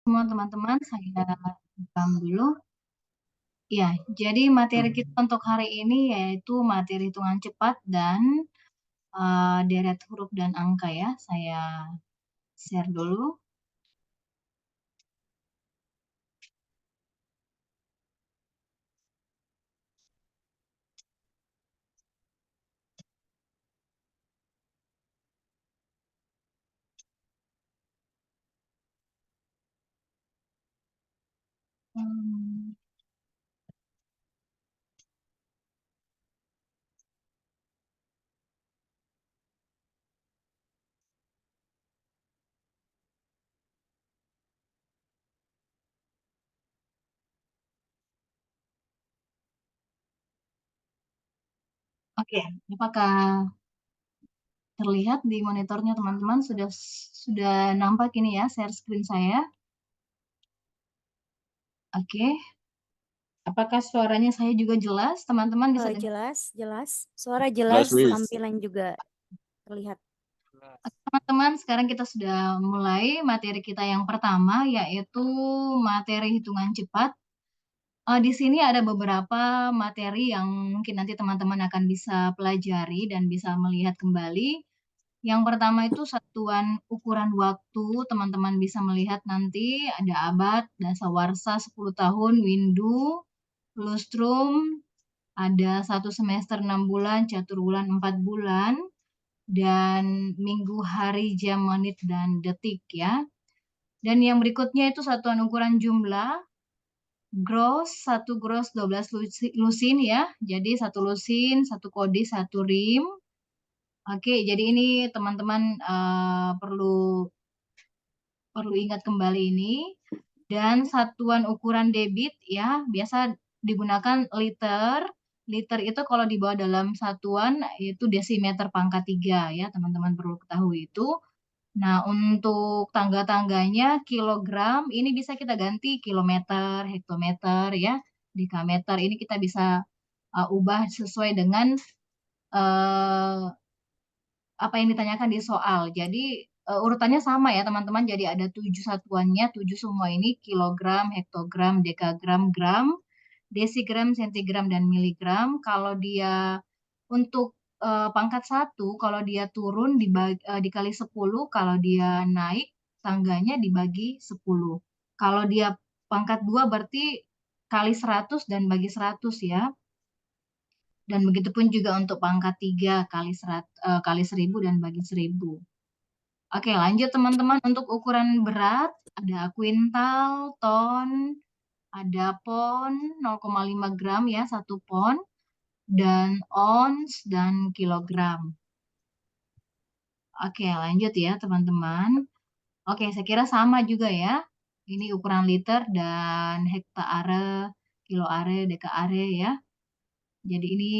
Semua teman-teman, saya rekam dulu. Ya, jadi materi kita untuk hari ini yaitu materi hitungan cepat dan deret huruf dan angka ya. Saya share dulu. Hmm, Oke, apakah terlihat di monitornya teman-teman? Sudah nampak ini ya share screen saya. Oke, apakah suaranya saya juga jelas? Teman-teman bisa dengar? Jelas, jelas. Suara Jelas, jelas, Wis. tampilan juga terlihat. Oke, teman-teman, sekarang kita sudah mulai materi kita yang pertama, yaitu materi hitungan cepat. Di sini ada beberapa materi yang mungkin nanti teman-teman akan bisa pelajari dan bisa melihat kembali. Yang pertama itu satuan ukuran waktu, teman-teman bisa melihat nanti ada abad, dasawarsa 10 tahun, windu, lustrum, ada 1 semester 6 bulan, catur bulan 4 bulan, dan minggu, hari, jam, menit, dan detik ya. Dan yang berikutnya itu satuan ukuran jumlah, gross, 1 gross 12 lusin ya. Jadi 1 lusin, 1 kodi, 1 rim. Oke, jadi ini teman-teman perlu perlu ingat kembali ini. Dan satuan ukuran debit ya, biasa digunakan liter. Liter itu kalau dibawa dalam satuan itu desimeter pangkat 3 ya, teman-teman perlu ketahui itu. Nah, untuk tangga-tangganya kilogram ini bisa kita ganti kilometer, hektometer ya, dekameter. Ini kita bisa ubah sesuai dengan uh, apa yang ditanyakan di soal. Jadi urutannya sama ya teman-teman. Jadi ada 7 satuannya, 7 semua ini kilogram, hektogram, dekagram, gram, desigram, sentigram, dan miligram. Kalau dia untuk pangkat 1, kalau dia turun dikali 10, kalau dia naik tangganya dibagi 10. Kalau dia pangkat 2 berarti kali 100 dan bagi 100 ya. Dan begitu pun juga untuk pangkat 3 kali 1000 dan bagi 1000. Oke, lanjut teman-teman. Untuk ukuran berat, ada kuintal, ton, ada pon, 0,5 gram ya, 1 pon, dan ons, dan kilogram. Oke, lanjut ya teman-teman. Oke, saya kira sama juga ya. Ini ukuran liter dan hektaare, kiloare, dekaare ya. Jadi ini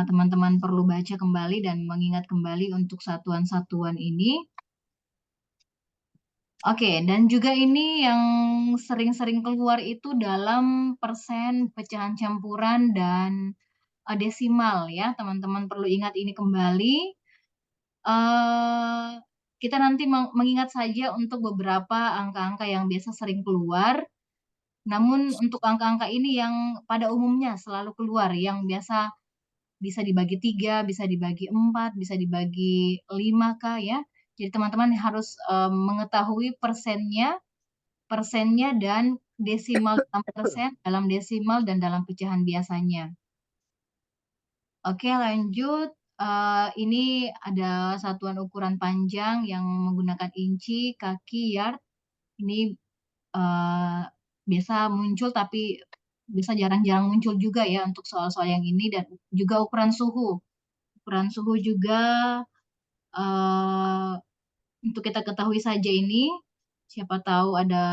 teman-teman perlu baca kembali dan mengingat kembali untuk satuan-satuan ini. Oke, dan juga ini yang sering-sering keluar itu dalam persen, pecahan campuran, dan desimal ya. Teman-teman perlu ingat ini kembali. eh Kita nanti mengingat saja untuk beberapa angka-angka yang biasa sering keluar. Namun untuk angka-angka ini yang pada umumnya selalu keluar, yang biasa bisa dibagi 3, bisa dibagi 4, bisa dibagi 5 kah ya. Jadi teman-teman harus mengetahui persennya dan desimal dalam persen, dalam desimal dan dalam pecahan biasanya. Oke, lanjut. Ini ada satuan ukuran panjang yang menggunakan inci, kaki, yard. Ini eh, biasa muncul tapi bisa jarang-jarang muncul juga ya untuk soal-soal yang ini, dan juga ukuran suhu. Ukuran suhu juga eh, untuk kita ketahui saja ini, siapa tahu ada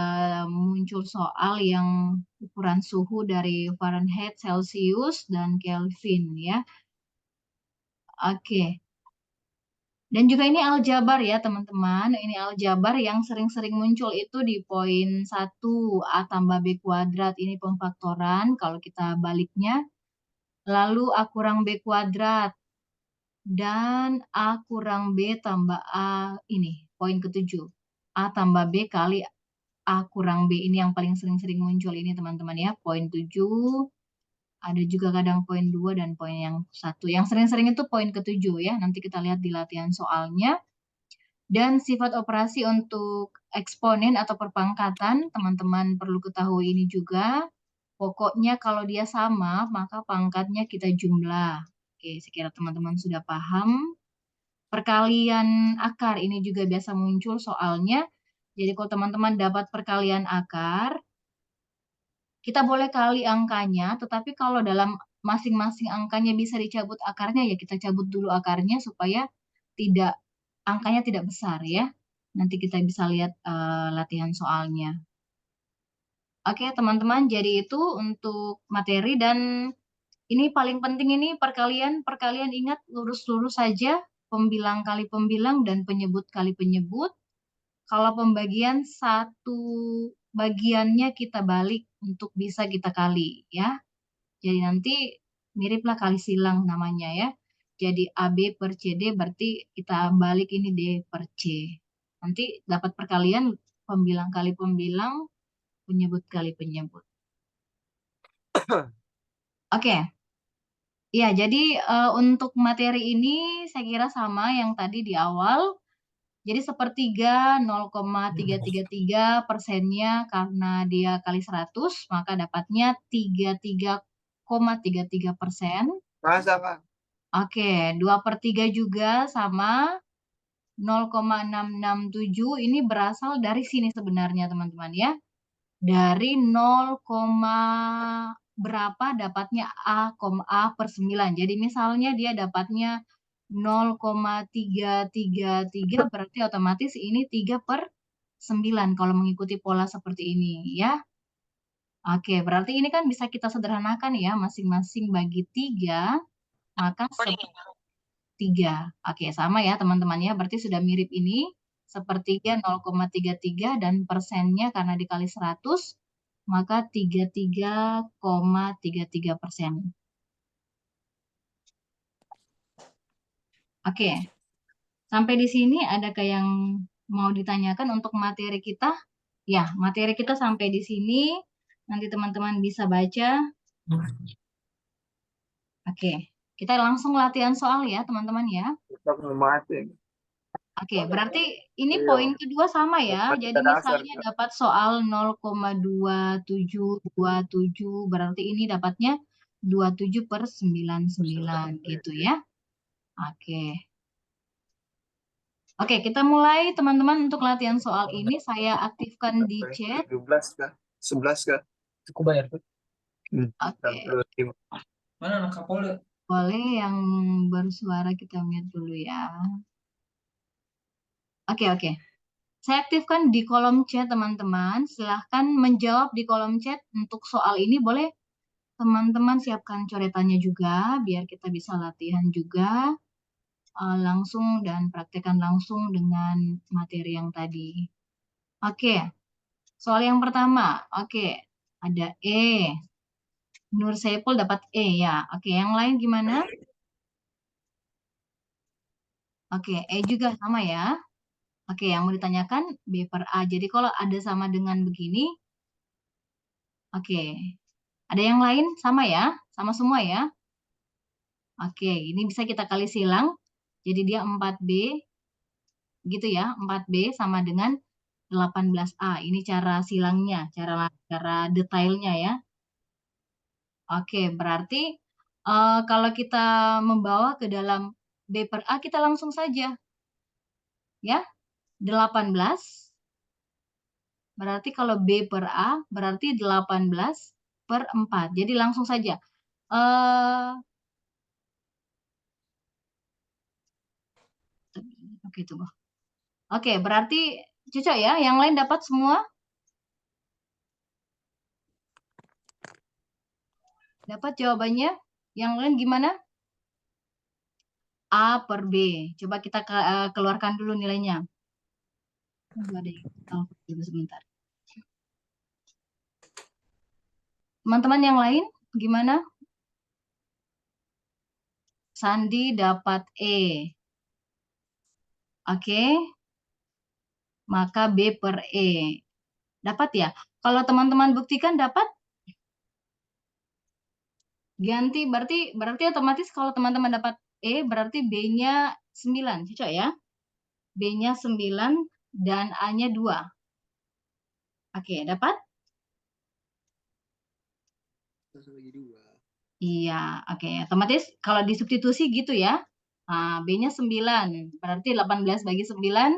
muncul soal yang ukuran suhu dari Fahrenheit, Celcius, dan Kelvin ya. Oke. Dan juga ini aljabar ya teman-teman. Ini aljabar yang sering-sering muncul itu di poin 1 A tambah B kuadrat. Ini pemfaktoran kalau kita baliknya. Lalu A kurang B kuadrat. Dan A kurang B tambah A, ini poin ke-7. A tambah B kali A kurang B ini yang paling sering-sering muncul ini teman-teman ya. Poin 7, ada juga kadang poin 2 dan poin yang 1. Yang sering-sering itu poin ke-7 ya. Nanti kita lihat di latihan soalnya. Dan sifat operasi untuk eksponen atau perpangkatan, teman-teman perlu ketahui ini juga. Pokoknya kalau dia sama, maka pangkatnya kita jumlah. Oke, sekira teman-teman sudah paham. Perkalian akar ini juga biasa muncul soalnya. Jadi kalau teman-teman dapat perkalian akar, kita boleh kali angkanya, tetapi kalau dalam masing-masing angkanya bisa dicabut akarnya, ya kita cabut dulu akarnya supaya tidak angkanya tidak besar ya. Nanti kita bisa lihat latihan soalnya. Oke, teman-teman, jadi itu untuk materi dan ini paling penting ini perkalian ingat lurus-lurus saja, pembilang kali pembilang dan penyebut kali penyebut. Kalau pembagian satu bagiannya kita balik untuk bisa kita kali ya. Jadi nanti miriplah kali silang namanya ya. Jadi AB per CD berarti kita balik ini D per C. Nanti dapat perkalian pembilang kali pembilang, penyebut kali penyebut. Oke. Ya, jadi untuk materi ini saya kira sama yang tadi di awal. Jadi sepertiga 0,333 persennya karena dia kali 100, maka dapatnya 33,33%. Masa, Kak? Oke, 2/3 juga sama 0,667 ini berasal dari sini sebenarnya teman-teman ya. Dari 0, berapa dapatnya A per 9. Jadi misalnya dia dapatnya 0,333 berarti otomatis ini 3/9 kalau mengikuti pola seperti ini ya. Oke, berarti ini kan bisa kita sederhanakan ya, masing-masing bagi 3, maka 3. Oke, sama ya teman-teman ya, berarti sudah mirip ini. Sepertiga 0,33 dan persennya karena dikali 100, maka 33,33%. Oke, sampai di sini adakah yang mau ditanyakan untuk materi kita? Ya, materi kita sampai di sini. Nanti teman-teman bisa baca. Oke, kita langsung latihan soal ya teman-teman ya. Kita mau mati. Oke, berarti ini Iya. poin kedua sama ya. Jadi Matematika dasar, misalnya Kak. dapat soal 0,2727, berarti ini dapatnya 27/99 gitu ya. Oke. Oke, kita mulai teman-teman untuk latihan soal ini. Saya aktifkan di chat. 17, Kak. 11, Kak. Aku bayar tuh. Oke, 65. Mana anak Kapolda? boleh yang bersuara kita mute dulu ya. Oke, oke. Saya aktifkan di kolom chat teman-teman. Silahkan menjawab di kolom chat. Untuk soal ini boleh teman-teman siapkan coretannya juga biar kita bisa latihan juga langsung dan praktekkan langsung dengan materi yang tadi. Oke, soal yang pertama. Oke, ada E. Nur Saipul dapat E ya. Oke, yang lain gimana? Oke, E juga sama ya. Oke, yang mau ditanyakan B per A. Jadi kalau ada sama dengan begini, oke. Ada yang lain sama ya? Sama semua ya? Oke, ini bisa kita kali silang. Jadi dia 4B, gitu ya. 4B sama dengan 18A. Ini cara silangnya, cara detailnya ya. Oke, berarti kalau kita membawa ke dalam B per A, kita langsung saja. Ya, 18. Berarti kalau B per A, berarti 18/4. Jadi langsung saja. Oke, tunggu. Oke, berarti cocok ya. Yang lain dapat semua? Dapat jawabannya? Yang lain gimana? A per B. Coba kita keluarkan dulu nilainya. Ada yang sebentar. Teman-teman yang lain gimana? Sandi dapat E. Oke. Maka B per E. Dapat ya? Kalau teman-teman buktikan dapat, ganti berarti otomatis kalau teman-teman dapat E berarti B-nya 9, cocok ya? B-nya 9 dan A-nya 2. Oke, dapat? Satu bagi 2. Iya, oke. Otomatis kalau disubstitusi gitu ya. Nah, B-nya 9, berarti 18 bagi 9,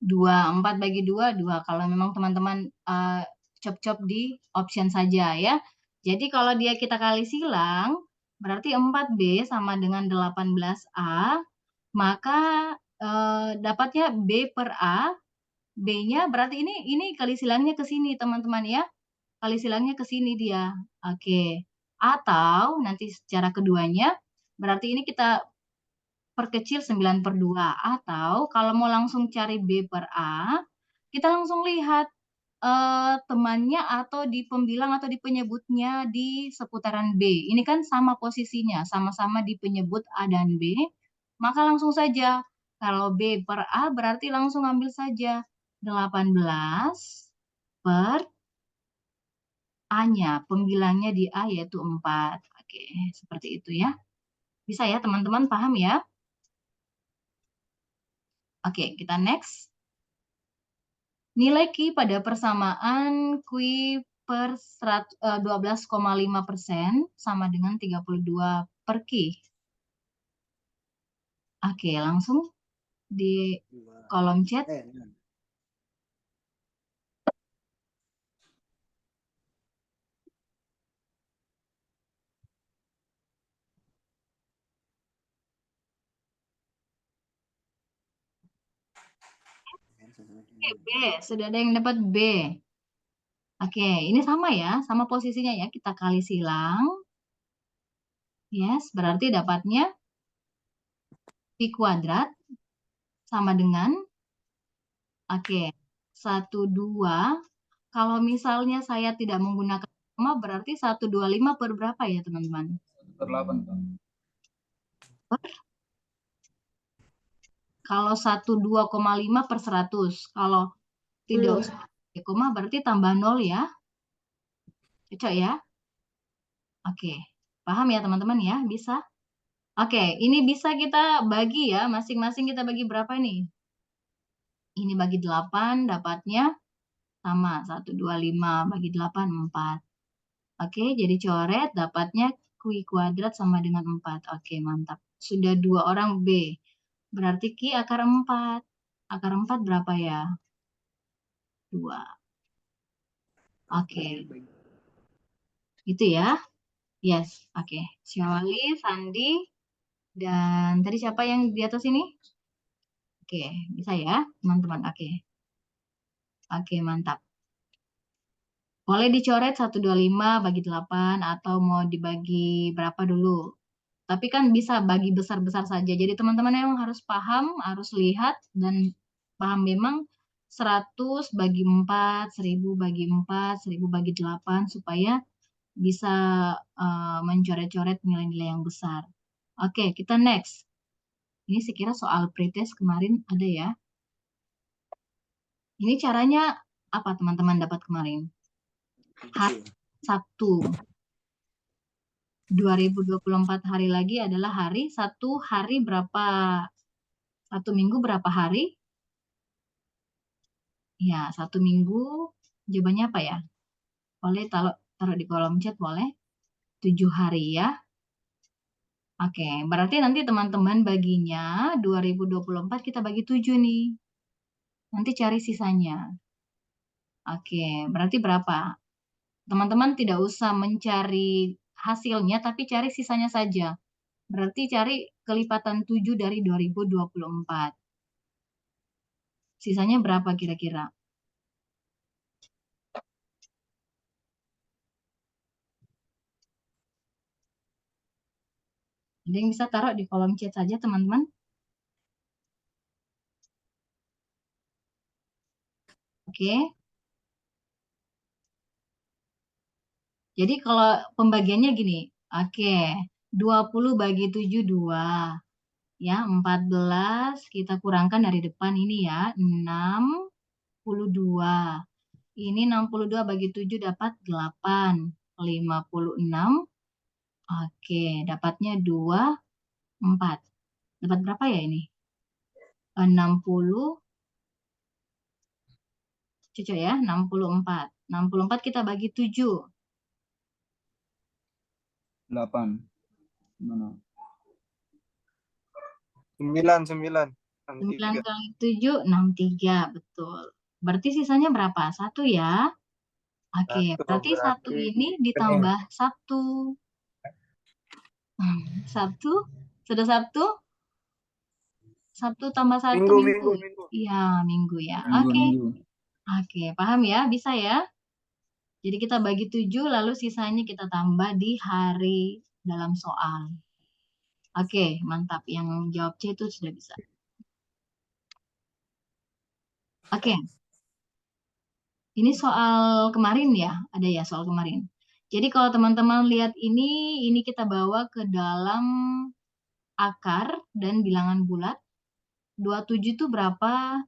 2. 4 bagi 2, 2. Kalau memang teman-teman cop-cop di option saja ya. Jadi kalau dia kita kali silang, berarti 4B sama dengan 18A, maka dapatnya B per A, B-nya berarti ini kali silangnya ke sini teman-teman ya. Kali silangnya ke sini dia. Oke. Atau nanti secara keduanya, berarti ini kita perkecil 9 per 2. Atau kalau mau langsung cari B per A, kita langsung lihat temannya atau di pembilang atau di penyebutnya di seputaran B. Ini kan sama posisinya, sama-sama di penyebut A dan B. Maka langsung saja, kalau B per A berarti langsung ambil saja 18 per A-nya, pembilangnya di A yaitu 4. Oke, seperti itu ya. Bisa ya teman-teman, paham ya? Oke, kita next. Nilai Q pada persamaan Q per 12,5% sama dengan 32 per Q. Oke, langsung di kolom chat. Oke, B, sudah ada yang dapat B. Oke, ini sama ya, sama posisinya ya. Kita kali silang. Yes, berarti dapatnya Q kuadrat sama dengan, oke, 1, 2. Kalau misalnya saya tidak menggunakan koma, berarti 125 per berapa ya, teman-teman? Per 8, Pak. Kalau 12,5 per 100. Kalau tidak usah koma, berarti tambah 0 ya. Cocok ya? Oke. Paham ya, teman-teman ya? Bisa? Oke, ini bisa kita bagi ya. Masing-masing kita bagi berapa nih? Ini bagi 8, dapatnya sama. 125 bagi 8, 4. Oke, jadi coret dapatnya Q kuadrat sama dengan 4. Oke, mantap. Sudah 2 orang B. Berarti Q akar 4. Akar 4 berapa ya? 2. Oke. Itu ya. Yes, oke. Syawali, Sandi, dan tadi siapa yang di atas ini? Oke, bisa ya, teman-teman. Oke. Oke, mantap. Boleh dicoret 125 bagi 8 atau mau dibagi berapa dulu. Tapi kan bisa bagi besar-besar saja. Jadi teman-teman memang harus paham, harus lihat, dan paham memang 100 bagi 4, 1000 bagi 4, 1000 bagi 8, supaya bisa mencoret-coret nilai-nilai yang besar. Oke, kita next. Ini sekira soal pretest kemarin ada ya. Ini caranya apa teman-teman dapat kemarin? Hari Sabtu. 2024 hari lagi adalah satu hari berapa? Satu minggu berapa hari? Ya, satu minggu. Jawabannya apa ya? Boleh taruh di kolom chat, boleh. 7 hari ya. Oke, berarti nanti teman-teman baginya 2024 kita bagi 7 nih. Nanti cari sisanya. Oke, berarti berapa? Teman-teman tidak usah mencari hasilnya, tapi cari sisanya saja. Berarti cari kelipatan 7 dari 2024. Sisanya berapa kira-kira? Ada yang bisa taruh di kolom chat saja, teman-teman. Oke. Jadi kalau pembagiannya gini. Oke. 20 bagi 7, 2. Ya, 14 kita kurangkan dari depan ini ya. 62. Ini 62 bagi 7 dapat 8. 56. Oke, dapatnya 2, 4. Dapat berapa ya ini? 60. Cocok ya, 64. 64 kita bagi 7. 8. Mana? 9. 9 63. kali 7, 63. Betul. Berarti sisanya berapa? 1 ya. Oke, berarti 1 ini ditambah 1. 1. Sudah 1? 1 tambah 1 minggu. Iya, minggu ya. Minggu. Oke, paham ya? Bisa ya? Jadi kita bagi 7, lalu sisanya kita tambah di hari dalam soal. Oke, mantap. Yang jawab C itu sudah bisa. Oke. Ini soal kemarin ya? Ada ya soal kemarin. Jadi kalau teman-teman lihat ini kita bawa ke dalam akar dan bilangan bulat. 27 itu berapa?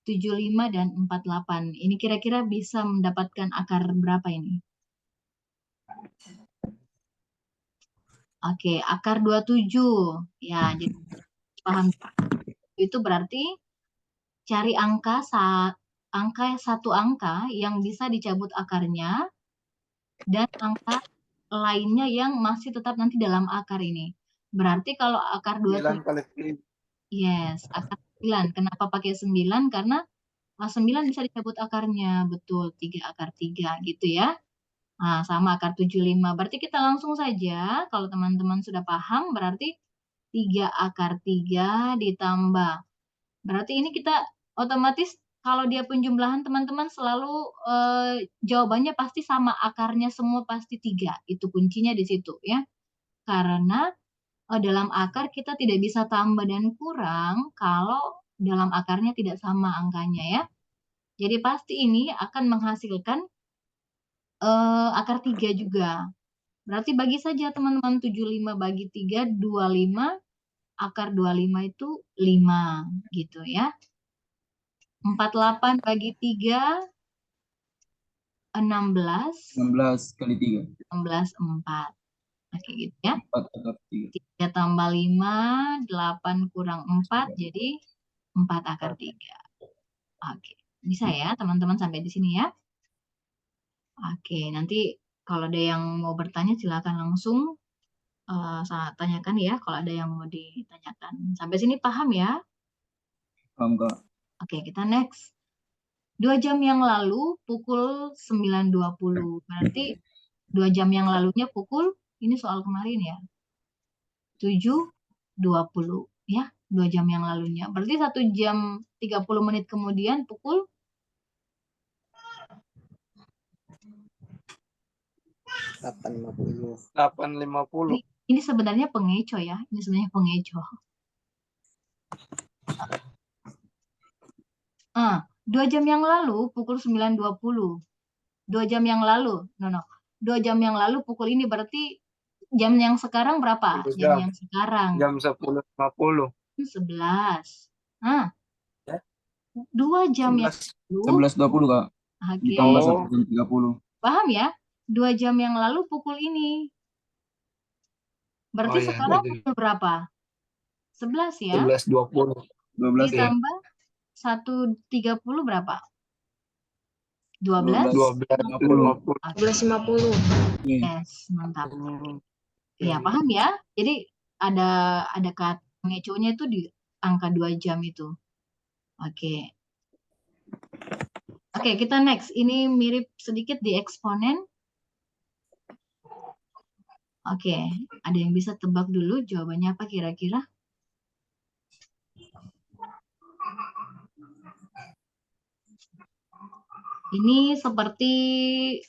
75 dan 48. Ini kira-kira bisa mendapatkan akar berapa ini? Oke, akar 27. Ya, jadi paham. Itu berarti cari satu angka yang bisa dicabut akarnya dan angka lainnya yang masih tetap nanti dalam akar ini. Berarti kalau akar 27, 9 kali 7. yes, akar 9. Kenapa pakai 9? Karena 9 bisa dicabut akarnya. Betul, 3 akar 3 gitu ya. Nah, sama akar 75. Berarti kita langsung saja, kalau teman-teman sudah paham, berarti 3 akar 3 ditambah. Berarti ini kita otomatis kalau dia penjumlahan teman-teman selalu jawabannya pasti sama, akarnya semua pasti 3. Itu kuncinya di situ ya. Karena dalam akar kita tidak bisa tambah dan kurang kalau dalam akarnya tidak sama angkanya ya. Jadi pasti ini akan menghasilkan akar 3 juga. Berarti bagi saja teman-teman 75 bagi 3, 25. Akar 25 itu 5 gitu ya. 48 bagi 3, 16. 16 kali 3. 16, 4. Oke gitu ya. 4 akar 3. 3 tambah 5, 8 kurang 4, jadi 4 akar 3. Oke, bisa ya teman-teman sampai di sini ya. Oke, nanti kalau ada yang mau bertanya silakan langsung saya tanyakan ya kalau ada yang mau ditanyakan. Sampai sini paham ya? Paham, Kak? Oke, kita next. 2 jam yang lalu pukul 9.20. Berarti 2 jam yang lalunya pukul, ini soal kemarin ya, 7.20 ya, 2 jam yang lalunya. Berarti 1 jam 30 menit kemudian pukul 8.50. Ini sebenarnya pengeco ya. Ini sebenarnya pengeco. 2 jam yang lalu pukul 9.20. 2 jam yang lalu. 2 jam yang lalu pukul ini berarti jam yang sekarang berapa? Jam yang sekarang. Jam 10.50. 11. 2 jam yang lalu. 11.20, Kak. Oke. Ditambah 1 jam 30. Paham ya? 2 jam yang lalu pukul ini. Berarti sekarang pukul berapa? 11 ya? 11.20. 12 ya. Ditambah 1.30 berapa? 12? 12.50. 12.50. Yes, mantap. Ya, paham ya? Jadi ada kata pengeconya itu di angka 2 jam itu. Oke. Oke, kita next. Ini mirip sedikit di eksponen. Oke, ada yang bisa tebak dulu jawabannya apa kira-kira? Ini seperti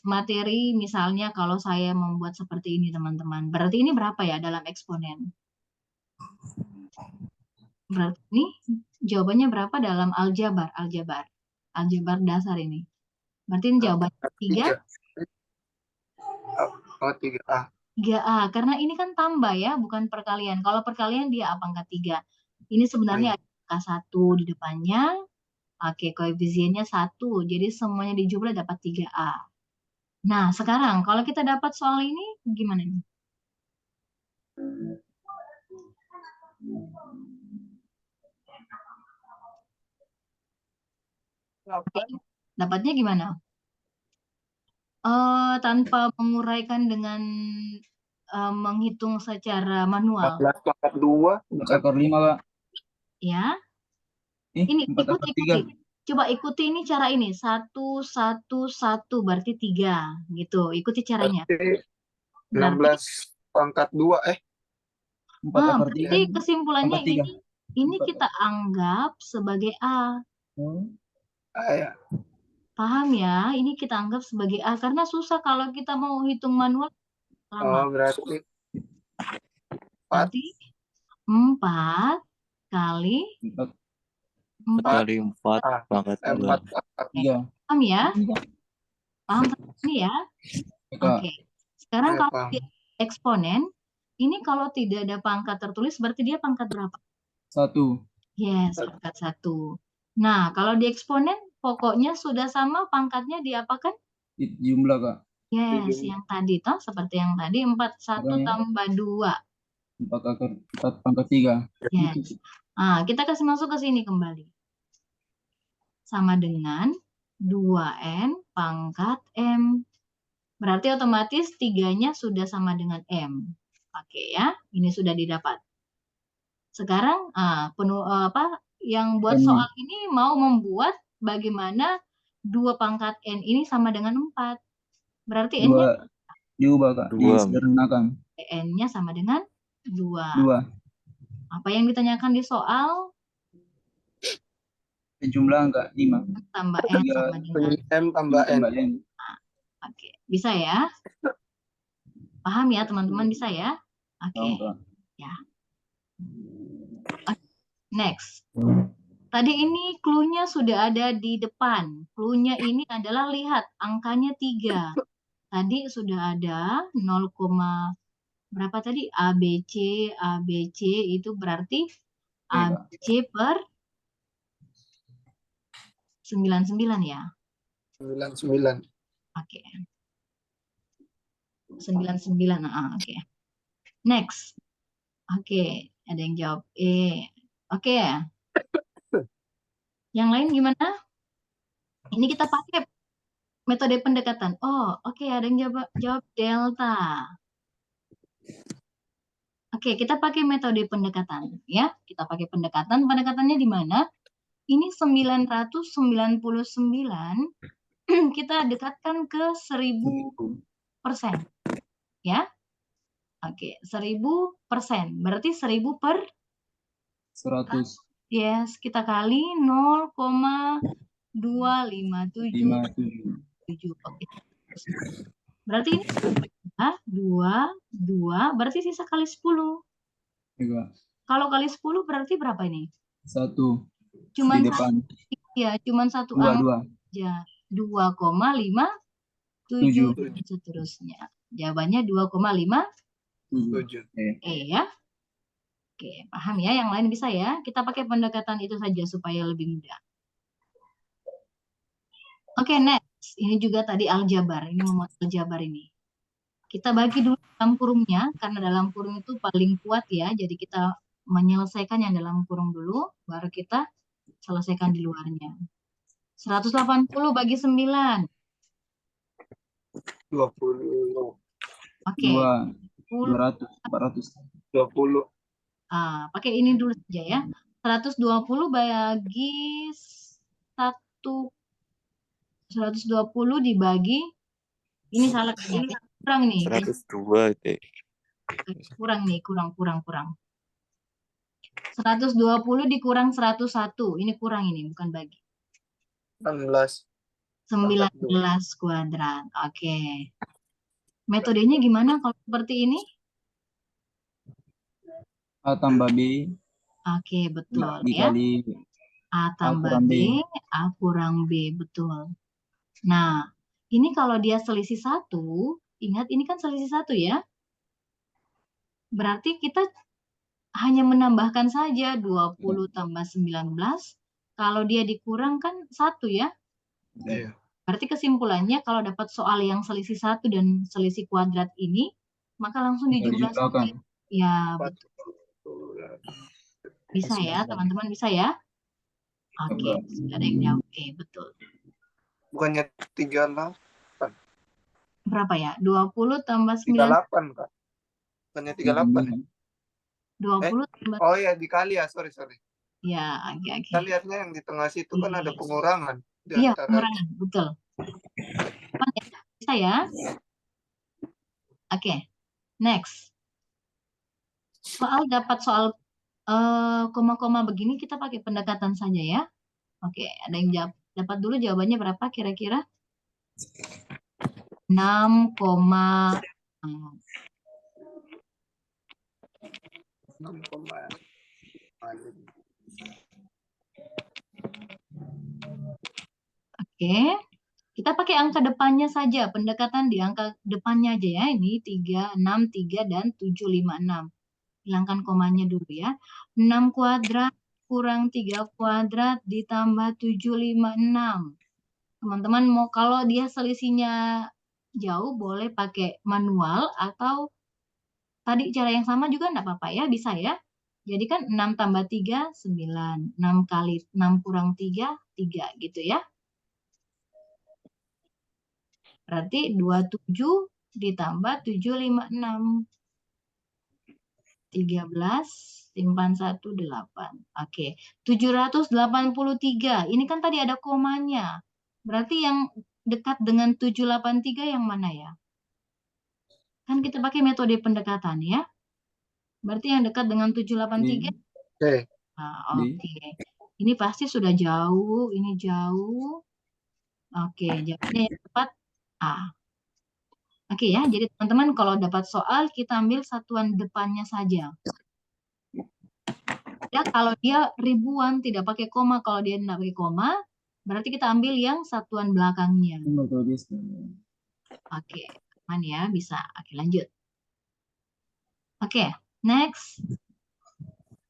materi misalnya kalau saya membuat seperti ini teman-teman. Berarti ini berapa ya dalam eksponen? Berarti ini jawabannya berapa dalam aljabar? Aljabar dasar ini. Berarti ini jawabannya 3? Oh, 3A. 3A, karena ini kan tambah ya, bukan perkalian. Kalau perkalian dia apa angka 3. Ini sebenarnya ada angka 1 di depannya, Oke, koefisiennya 1. Jadi semuanya dijumlah dapat 3A. Nah, sekarang kalau kita dapat soal ini gimana nih? Dapatnya gimana? Tanpa menguraikan dengan menghitung secara manual, 14 pangkat 2. 4 akar 5, Kak. ya. Ih, Ini 4 akar 3. ikuti. Coba ikuti ini cara ini. 1, 1, 1 berarti 3 gitu. Ikuti caranya. Berarti Berarti 16 pangkat 2. 4 akar 3. berarti kesimpulannya Pangkat 3. ini kita anggap sebagai A. Ya. Paham ya? Ini kita anggap sebagai A karena susah kalau kita mau hitung manual lama. Berarti 4 Berarti 4 kali 4 kali 4 pangkat 2. 4 pangkat 3. Paham ya? Paham ini ya? Kak. Oke. Sekarang Ya, kalau paham. dia eksponen, ini kalau tidak ada pangkat tertulis berarti dia pangkat berapa? 1. Yes, pangkat 1. Nah, kalau di eksponen pokoknya sudah sama pangkatnya diapakan? Jumlah, Kak. Yes, yang tadi toh seperti yang tadi 41 Makanya. tambah 2. 4 pangkat 3. Yes. Nah, kita kasih masuk ke sini kembali. Sama dengan 2N pangkat M. Berarti otomatis 3-nya sudah sama dengan M. Oke ya, ini sudah didapat. Sekarang yang buat M. soal ini mau membuat bagaimana 2 pangkat N ini sama dengan 4. Berarti N-nya 2 diubah, Kak. 2. Disederhanakan. N-nya sama dengan 2. 2. Apa yang ditanyakan di soal? Jumlah enggak 5. Tambah N sama dengan M tambah N. Oke, bisa ya? Paham ya teman-teman, bisa ya? Oke, ya. Next. Tadi ini clue-nya sudah ada di depan. Clue-nya ini adalah lihat angkanya 3. Tadi sudah ada 0, berapa tadi? ABC, ABC itu berarti ABC per 99 ya? 99. Oke. 99, oke. Next. Oke, ada yang jawab E. Oke. Yang lain gimana? Ini kita pakai metode pendekatan. Oh, oke, ada yang jawab delta. Oke, kita pakai metode pendekatan ya. Kita pakai pendekatan. Pendekatannya di mana? Ini 999 kita dekatkan ke 1000%. Ya. Oke, 1000%. Berarti 1000 per 100. Yes, kita kali 0,257. Oke. Berarti ini 2, berarti sisa kali 10. Juga. Kalau kali 10 berarti berapa ini? 1. Cuman di depan. Cuman satu 2. angka aja. 2,57 dan seterusnya. Jawabannya 2,57 ya. Oke, paham ya? Yang lain bisa ya? Kita pakai pendekatan itu saja supaya lebih mudah. Oke, next. Ini juga tadi aljabar. Ini memuat aljabar ini. Kita bagi dulu dalam kurungnya, karena dalam kurung itu paling kuat ya. Jadi kita menyelesaikan yang dalam kurung dulu, baru kita selesaikan di luarnya. 180 bagi 9. 20. Oke. 200. 400. 20. Pakai ini dulu saja ya. 120 bagi 1. 120 dibagi. Ini salah kayaknya. Kurang nih. 102 deh. Kurang nih, kurang. 120 dikurang 101. Ini kurang ini, bukan bagi. 19 kuadrat. Oke. Metodenya gimana kalau seperti ini? A tambah B. Oke, betul ya. Dikali A tambah B, A kurang B, betul. Nah, ini kalau dia selisih 1, ingat ini kan selisih 1 ya. Berarti kita hanya menambahkan saja 20 tambah 19 Kalau dia dikurang kan 1 ya. Iya. Berarti kesimpulannya kalau dapat soal yang selisih 1 dan selisih kuadrat ini, maka langsung dijumlah saja. Dijumlahkan. Ya, 4. bisa ya, teman-teman bisa ya? Oke, sudah ada yang jawab. Oke, betul. Bukannya 38. Berapa ya? 20 tambah 9, 38, Kak. Bukannya 38 ya? 20 tambah, Oh ya, dikali ya. Sorry. ya, oke. Kita lihatnya yang di tengah situ kan ada Iya. pengurangan di Iya, antara. pengurangan, betul. Bisa ya? Oke, next. Dapat soal koma-koma begini kita pakai pendekatan saja ya. Oke, ada yang jawab. Dapat dulu jawabannya berapa kira-kira? 6, 6, oke. Kita pakai angka depannya saja, pendekatan di angka depannya aja ya. Ini 3, 6, 3, dan 7, 5, 6. Hilangkan komanya dulu ya. 6 kuadrat kurang 3 kuadrat ditambah 7, 5, 6. Teman-teman mau kalau dia selisihnya jauh boleh pakai manual atau tadi cara yang sama juga enggak apa-apa ya, bisa ya. Jadi kan 6 tambah 3, 9. 6 kali 6 kurang 3, 3 gitu ya. Berarti 27 ditambah 7, 5, 6. 13, simpan 1, 8. Oke, 783. Ini kan tadi ada komanya. Berarti yang dekat dengan 783 yang mana ya? Kan kita pakai metode pendekatan ya. Berarti yang dekat dengan 783. Oke. Nah, oke. Ini pasti sudah jauh, ini jauh. Oke, jawabnya yang tepat A. Oke ya, jadi teman-teman kalau dapat soal kita ambil satuan depannya saja. Ya, kalau dia ribuan tidak pakai koma, kalau dia tidak pakai koma, berarti kita ambil yang satuan belakangnya. Oke, aman ya, bisa. Oke, lanjut. Oke, next.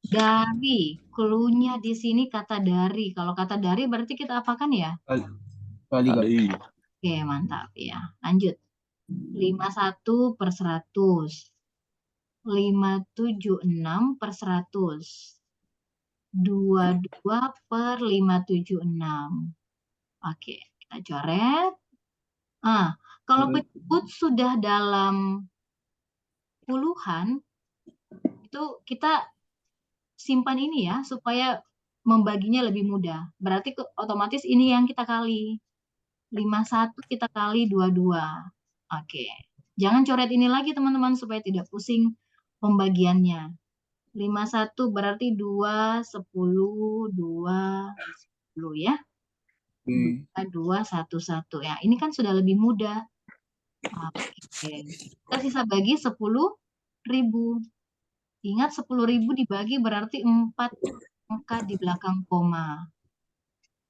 Dari, clue-nya di sini kata dari. Kalau kata dari berarti kita apakan ya? Kali. Kali. Oke, mantap ya. Lanjut. 51 per 100. 576 per 100. 22 per 576. Oke, kita coret. Kalau penyebut sudah dalam puluhan, itu kita simpan ini ya, supaya membaginya lebih mudah. Berarti otomatis ini yang kita kali. 51 kita kali 22. Oke. Jangan coret ini lagi teman-teman, supaya tidak pusing pembagiannya. 51 berarti 2, 10, 2, 10 ya. 2, 1, 1 ya. Ini kan sudah lebih mudah. Oke. Kita sisa bagi 10.000. Ingat 10.000 dibagi berarti 4 angka di belakang koma.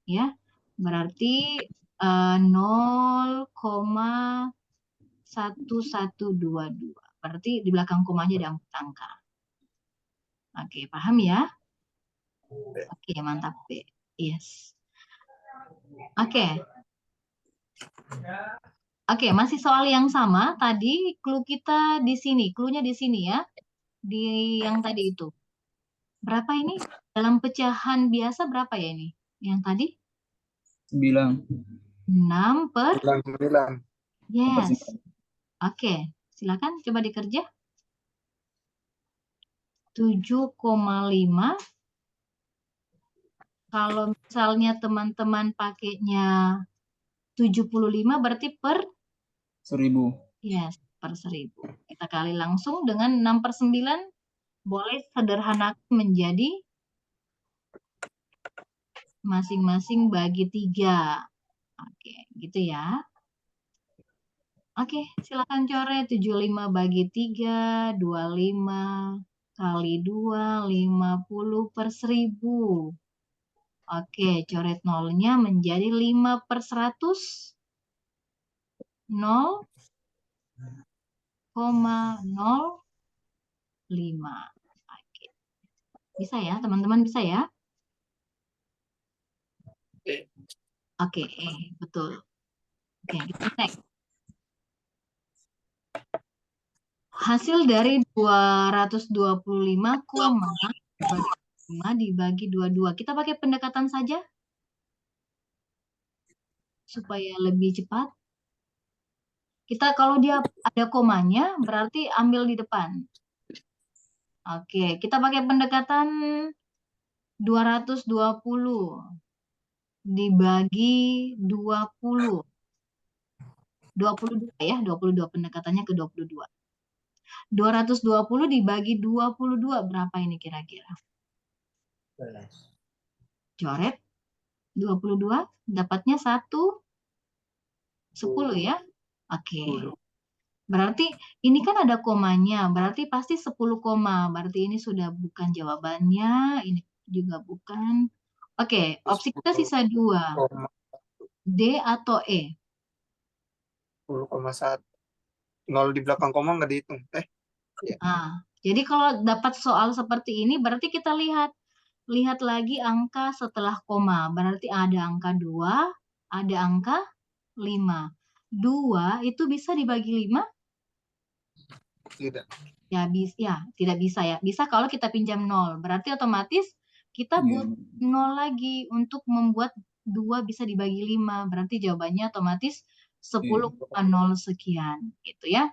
Ya. Berarti 0,1122. Berarti di belakang komanya ada 4 angka. Oke, paham ya? Oke, mantap, B. Yes. Oke. Oke, masih soal yang sama. Tadi clue kita di sini. Clue-nya di sini ya. Di yang tadi itu. Berapa ini? Dalam pecahan biasa berapa ya ini? Yang tadi? 9. 6 per? 9. Yes. Oke, silakan coba dikerja. 7,5. Kalau misalnya teman-teman pakainya 75 berarti per? 1000. Yes, per 1000. Kita kali langsung dengan 6 per 9. Boleh sederhanakan menjadi masing-masing bagi 3. Oke, gitu ya. Oke, silakan coret. 75 bagi 3, 25 kali 2, 50 per 1000. Oke, coret nolnya menjadi 5 per 100. 0,05. Oke. Bisa ya, teman-teman, bisa ya? Oke, betul. Oke, kita next. Hasil dari 225,5 dibagi 22. Kita pakai pendekatan saja supaya lebih cepat. Kita kalau dia ada komanya berarti ambil di depan. Oke, kita pakai pendekatan 220 dibagi 20. 22 ya, 22 pendekatannya ke 22. 220 dibagi 22 berapa ini kira-kira? Coret 22 dapatnya 10 ya. Oke. Berarti ini kan ada komanya, berarti pasti 10 koma. Berarti ini sudah bukan jawabannya, ini juga bukan. Oke, opsi kita sisa 2. D atau E? 10,1. 0 di belakang koma nggak dihitung. Nah, jadi kalau dapat soal seperti ini, berarti kita lihat lagi angka setelah koma. Berarti ada angka 2, ada angka 5. 2 itu bisa dibagi 5? Tidak. Ya, tidak bisa ya. Bisa kalau kita pinjam 0. Berarti otomatis kita butuh 0 lagi untuk membuat 2 bisa dibagi 5. Berarti jawabannya otomatis 10,0 sekian. Gitu ya.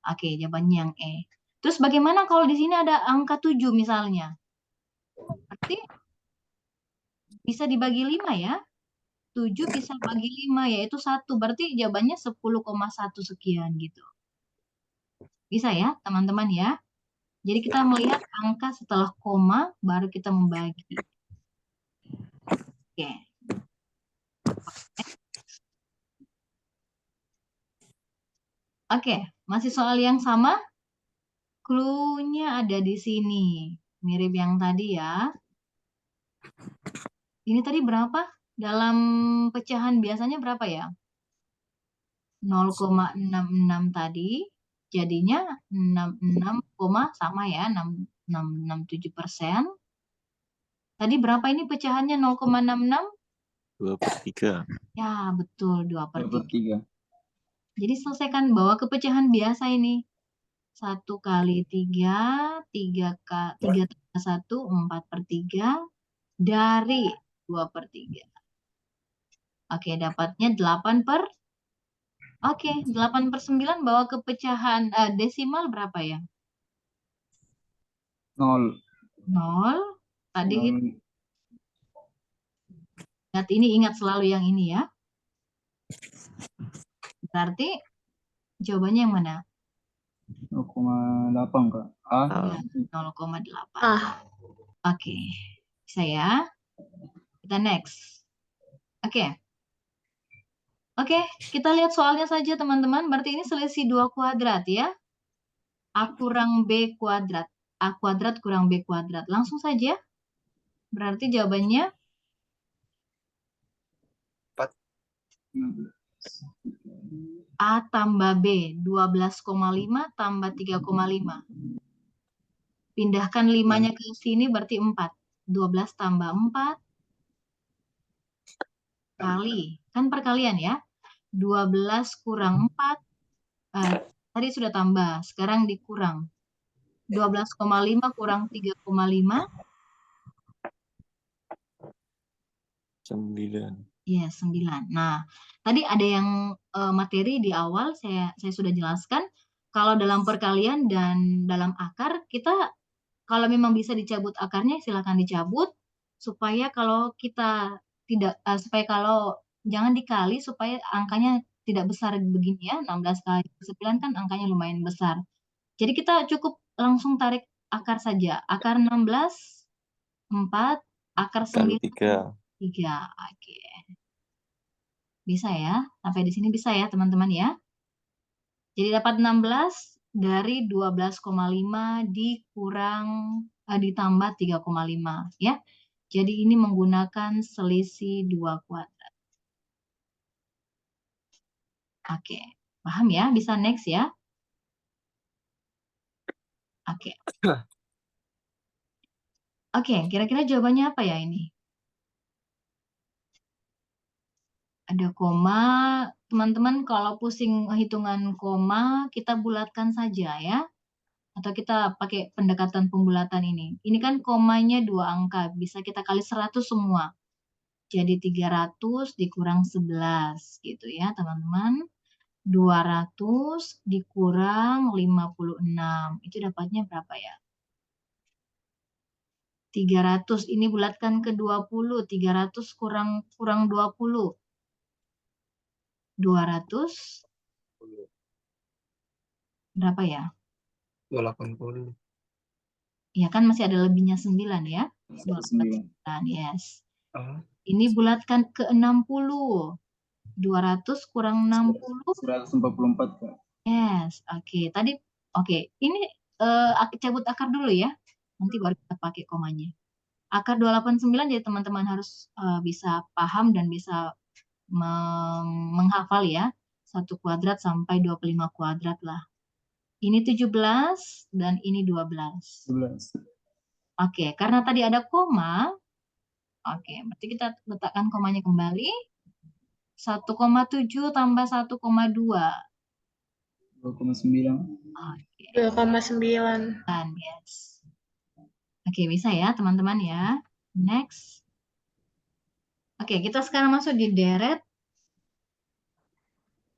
Oke, jawabannya yang E. Terus bagaimana kalau di sini ada angka 7 misalnya? Berarti bisa dibagi 5 ya. 7 bisa bagi 5 yaitu 1. Berarti jawabannya 10,1 sekian gitu. Bisa ya teman-teman ya. Jadi kita melihat angka setelah koma baru kita membagi. Oke. Oke, masih soal yang sama. Clue-nya ada di sini. Mirip yang tadi ya. Ini tadi berapa? Dalam pecahan biasanya berapa ya? 0,66 tadi. Jadinya 66, sama ya, 667%. Tadi berapa ini pecahannya 0,66? 2/3. Ya, betul, 2/3. 2/3. Jadi selesaikan bawa ke pecahan biasa ini. 1 kali 3, 3 tambah 1, 4/3 dari 2/3. Oke, dapatnya 8/. Oke, 8/9 bawa ke pecahan desimal berapa ya? 0. 0. Tadi ingat selalu yang ini ya. Berarti jawabannya yang mana? 0,8 Kak. Ya, 0,8. Oke, bisa ya. Kita next. Oke. Oke, kita lihat soalnya saja teman-teman. Berarti ini selisih 2 kuadrat ya. A kurang B kuadrat. A kuadrat kurang B kuadrat. Langsung saja. Berarti jawabannya 4. A tambah B. 12,5 tambah 3,5. Pindahkan 5-nya ke sini berarti 4. 12 tambah 4 kali. Kan perkalian ya. 12 kurang 4. Tadi sudah tambah. Sekarang dikurang. 12,5 kurang 3,5. 9. Ya, 9. Nah, tadi ada yang materi di awal saya sudah jelaskan. Kalau dalam perkalian dan dalam akar, kita kalau memang bisa dicabut akarnya, silakan dicabut. Supaya kalau kita tidak, supaya kalau jangan dikali, supaya angkanya tidak besar begini ya. 16 kali 9 kan angkanya lumayan besar. Jadi kita cukup langsung tarik akar saja. Akar 16, 4, akar 9, 3. 3. Oke. Bisa ya, sampai di sini bisa ya teman-teman ya. Jadi dapat 16 dari 12,5 ditambah 3,5 ya. Jadi ini menggunakan selisih 2 kuadrat. Oke, paham ya? Bisa next ya. Oke. Oke, kira-kira jawabannya apa ya ini? Ada koma. Teman-teman kalau pusing hitungan koma, kita bulatkan saja ya. Atau kita pakai pendekatan pembulatan ini. Ini kan komanya 2 angka, bisa kita kali 100 semua. Jadi 300 dikurang 11 gitu ya teman-teman. 200 dikurang 56. Itu dapatnya berapa ya? 300. Ini bulatkan ke 20. 300 kurang 20. 200 berapa ya? 280. Ya kan masih ada lebihnya 9 ya. 9. 9, yes. Ah, Ini bulatkan ke 60. 200 kurang 60. 144, Kak. Yes, oke. Tadi, oke. Ini aku cabut akar dulu ya. Nanti baru kita pakai komanya. Akar 289 jadi teman-teman harus bisa paham dan bisa menghafal ya. 1 kuadrat sampai 25 kuadrat lah. Ini 17 dan ini 12. 11. Oke, karena tadi ada koma. Oke, berarti kita letakkan komanya kembali. 1,7 tambah 1,2. 2,9. Oke, 2,9. yes. Oke, bisa ya teman-teman ya. Next. Oke, kita sekarang masuk di deret.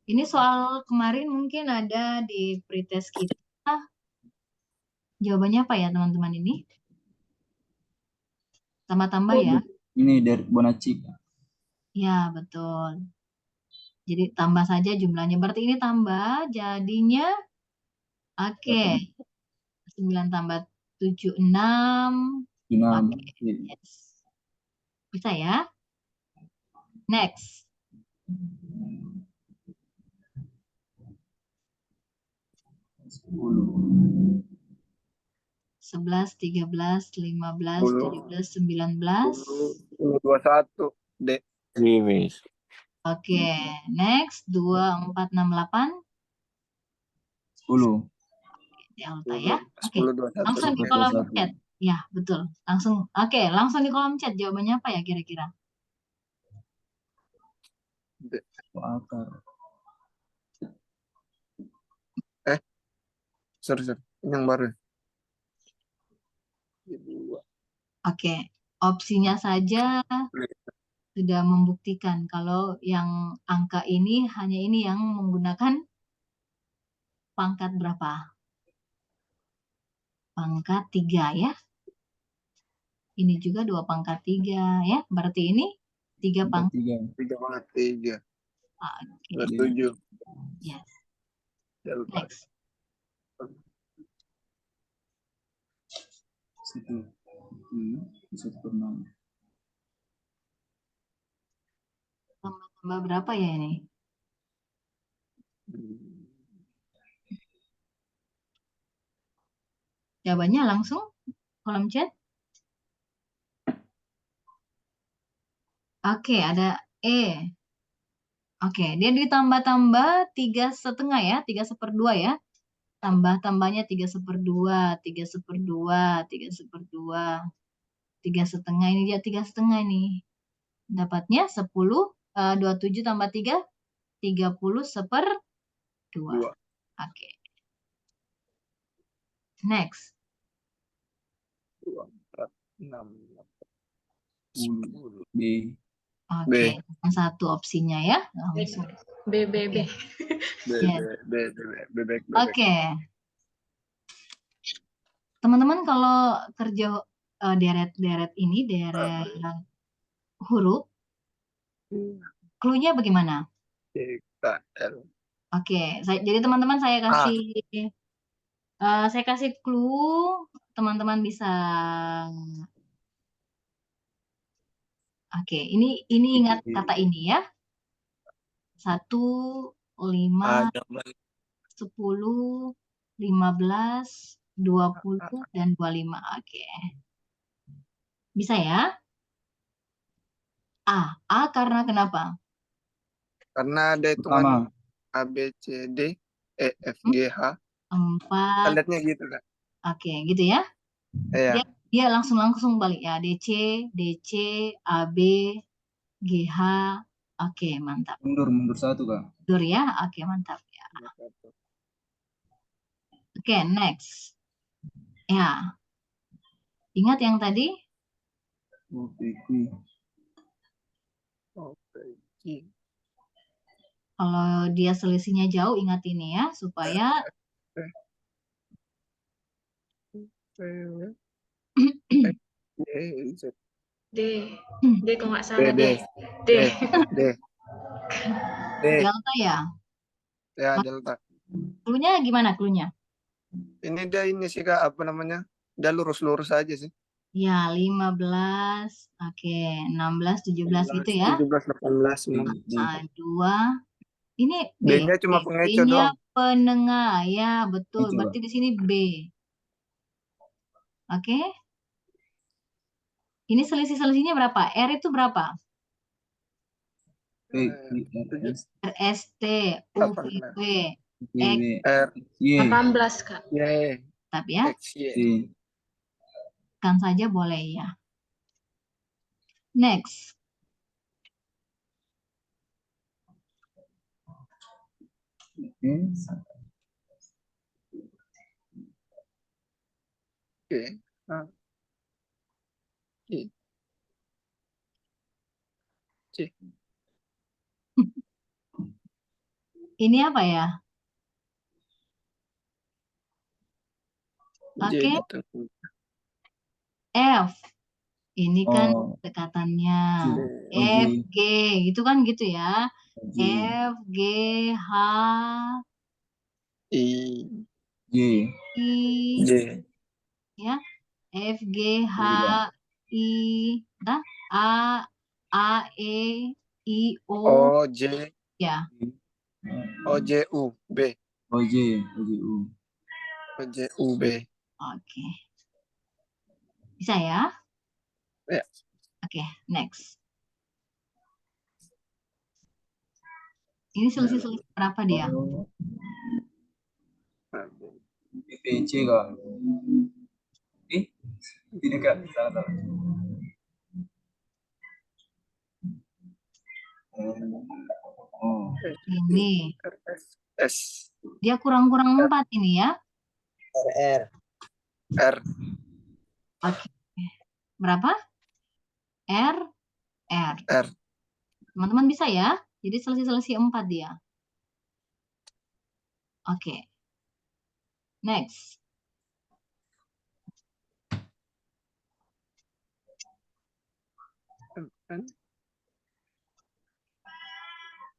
Ini soal kemarin mungkin ada di pretest kita. Jawabannya apa ya teman-teman ini? Tambah-tambah ya. Ini dari Bonacci, Kak. Ya, betul. Jadi tambah saja jumlahnya. Berarti ini tambah, jadinya oke. 9 tambah 7, 6. 6. Oke, yes. Bisa ya? Next. 10. 11, 13, 15, 17, 19. 21. D. Miss. Oke, next. 2, 4, 6, 8. 10. Delta ya. 10, Oke, 21. langsung di 10, kolom 21. chat. Ya, betul. Langsung. Oke, langsung di kolom chat. Jawabannya apa ya kira-kira? D. Akar. Sorry. Ini yang baru. Dua. Oke, opsinya saja sudah membuktikan kalau yang angka ini hanya ini yang menggunakan pangkat berapa? Pangkat 3 ya. Ini juga 2 pangkat 3 ya. Berarti ini 3 pangkat 3. 3,3. Oke, 7. yes. Delta. Next. 1. 1/6. Tambah berapa ya ini? Jawabannya langsung kolom chat. Oke, ada E. Oke, dia ditambah-tambah 3,5 ya, 3/2 ya. Tambah-tambahnya 3/2, 3/2, 3/2, 3,5. Ini dia 3,5 nih. Dapatnya 10, 27 tambah 3, 30/2. 2. Oke. Next. 2, 4, 6, 10. 10. B. Oke, satu opsinya ya. Langsung. B. Bebek. Oke. Teman-teman kalau kerja deret-deret ini, deret huruf, clue-nya bagaimana? DKL. Oke, jadi teman-teman saya kasih clue, teman-teman bisa. Oke, ini ingat kata ini ya. 1, 5, 10, 15, 20, dan 25. Oke. Bisa ya? A karena kenapa? Karena ada hitungan A, B, C, D, E, F, G, H. 4. Lihatnya gitu kan. Oke, gitu ya. Iya. Dia langsung balik ya. DC, A, B, G, H, Oke, mantap. Mundur satu, Kak. Mundur ya. Oke, mantap ya. Oke, next. Ya, ingat yang tadi? OPQ. Kalau dia selisihnya jauh, ingat ini ya, supaya D. D kok nggak salah D. D. delta ya. Ya, delta. Cluenya gimana cluenya? Ini dia ini sih Kak, apa namanya? Dia lurus-lurus aja sih. Ya, 15, oke, 16, 17 gitu ya. 17, 18, 19. Nah, 2, ini B. B-nya cuma pengecoh B-nya doang. penengah, ya betul. Pengecoh. Berarti di sini B. Oke. Ini selisih-selisihnya berapa? R itu berapa? RST, UVW, X, R, 18, Kak. Y, tapi ya, X, Y. kan saja boleh ya. Next. Oke. I, C. Ini apa ya? J Oke, di tengah. F. Ini kan Oh. dekatannya. J. F, G, itu kan gitu ya. J. F, G, H, I, J. I, J. ya. F, G, H, Iya. I, nah, A, E, I, O, O, J. ya. O, J, U, B. OJ. OJU. O, J, U, B. Oke. Bisa ya? Ya. Oke, next. Ini selisih-selisih berapa dia? PC, Kak. Tidak, Kak. Salah. Oh. Ini. S. Dia kurang-kurang 4 ini ya. R. Oke. Berapa? R. R. Teman-teman bisa ya? Jadi selisih-selisih 4 dia. Oke. Next.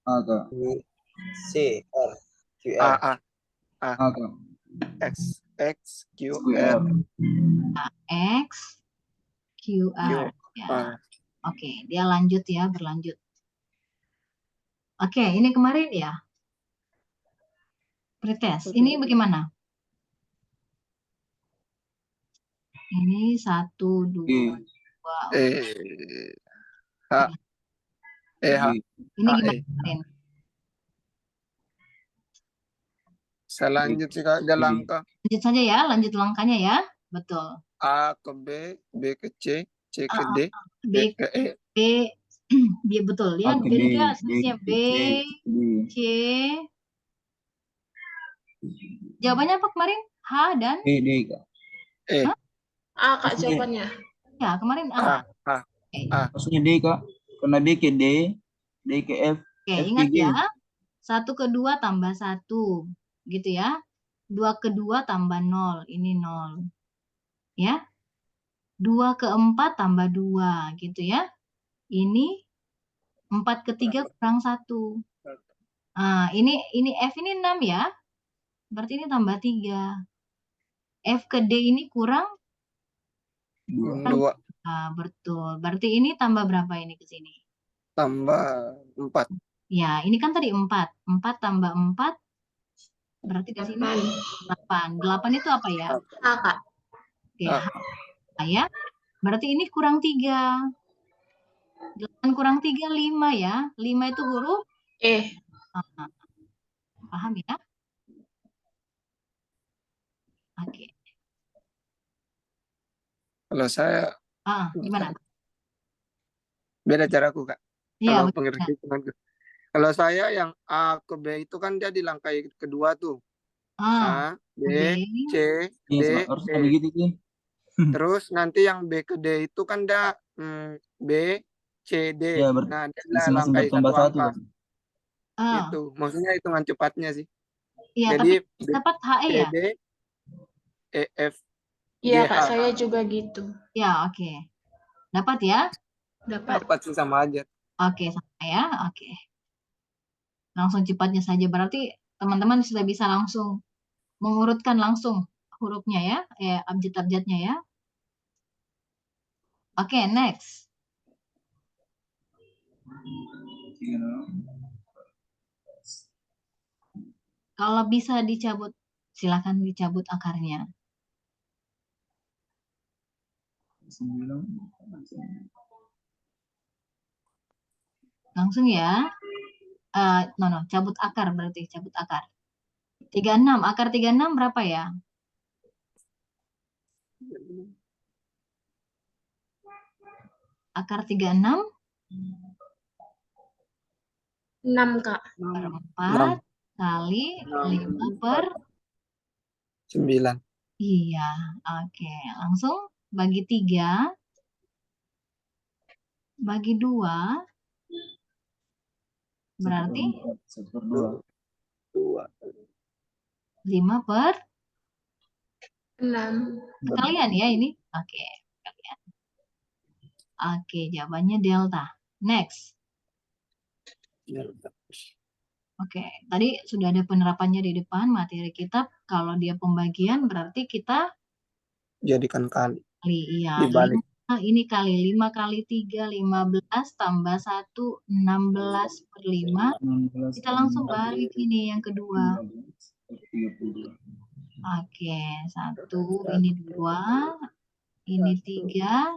A, Kak. C, R, Q, A, R. A. A, Kak. X, X, Q, QR. R. X, Q, R. Ya. R. Oke, dia lanjut ya, berlanjut. Oke, ini kemarin ya. Pretest. Ini bagaimana? Ini 1, 2, 2. H. H. Ini gimana kemarin? Saya lanjut sih Kak, dia langkah. Lanjut saja ya, lanjut langkahnya ya. Betul. A ke B, B ke C, C ke D, B, D ke E. B, dia betul. Dia A ke jadi D, dia D selisihnya ke B, C, C. Jawabannya apa kemarin? H dan D, Kak. E. A, Kak, jawabannya. ya kemarin A. A. Oke. Maksudnya D, Kak. Karena D ke D, D ke F. Oke, F ke ingat G. ya. 1 ke 2 tambah 1. Gitu ya. 2 ke 2 tambah 0. Ini 0. Ya. 2 ke 4 tambah 2. Gitu ya. Ini 4 ke 3 kurang 1. Nah, ini F ini 6 ya. Berarti ini tambah 3. F ke D ini kurang 2 betul. Berarti ini tambah berapa ini ke sini? tambah 4. Ya, ini kan tadi 4. 4 tambah 4 berarti di sini 8. 8 itu apa ya? A, Kak. Oke, H ya. Berarti ini kurang 3. 8 kurang 3, 5 ya. 5 itu huruf E. paham ya? Oke. Kalau saya Gimana? beda caraku Kak. Iya, Kalau betul. penghitungan. Kalau saya yang A ke B itu kan dia di langkah kedua tuh. A, A, B, B, C, Iya, D, harus E. sama gitu sih. Terus nanti yang B ke D itu kan dia B, C, D. Ya, Nah, dia masing-masing langkai bertambah satu satu. angka. Bang. A. Itu. Maksudnya hitungan cepatnya sih. Iya, Jadi tapi B, dapat HE C, ya? D, E, F, G, Iya, Kak, H. saya juga gitu. Ya, oke. Dapat ya? Dapat. Dapat sih sama aja. Oke, sama ya. Oke. Langsung cepatnya saja. Berarti teman-teman sudah bisa langsung mengurutkan langsung hurufnya ya, abjad-abjadnya ya. Oke, next. Kalau bisa dicabut, silakan dicabut akarnya. 9. Langsung ya. No, cabut akar berarti, cabut akar. 36, akar 36 berapa ya? Akar 36 6, Kak. per 6, 4 kali 5 per 9. Iya, oke. Langsung bagi 3, bagi 2, berarti 1/2. 2. 5 per 6. kalian ya ini. Oke, kalian. Oke, jawabannya delta. Next. Oke, tadi sudah ada penerapannya di depan materi kita. Kalau dia pembagian berarti kita Jadikan kali. iya, Dibalik. 5, ini kali 5 kali 3, 15 tambah 1, 16 per 5. Kita langsung balik ini yang kedua. 32. Oke, 1, ini 2, ini 3,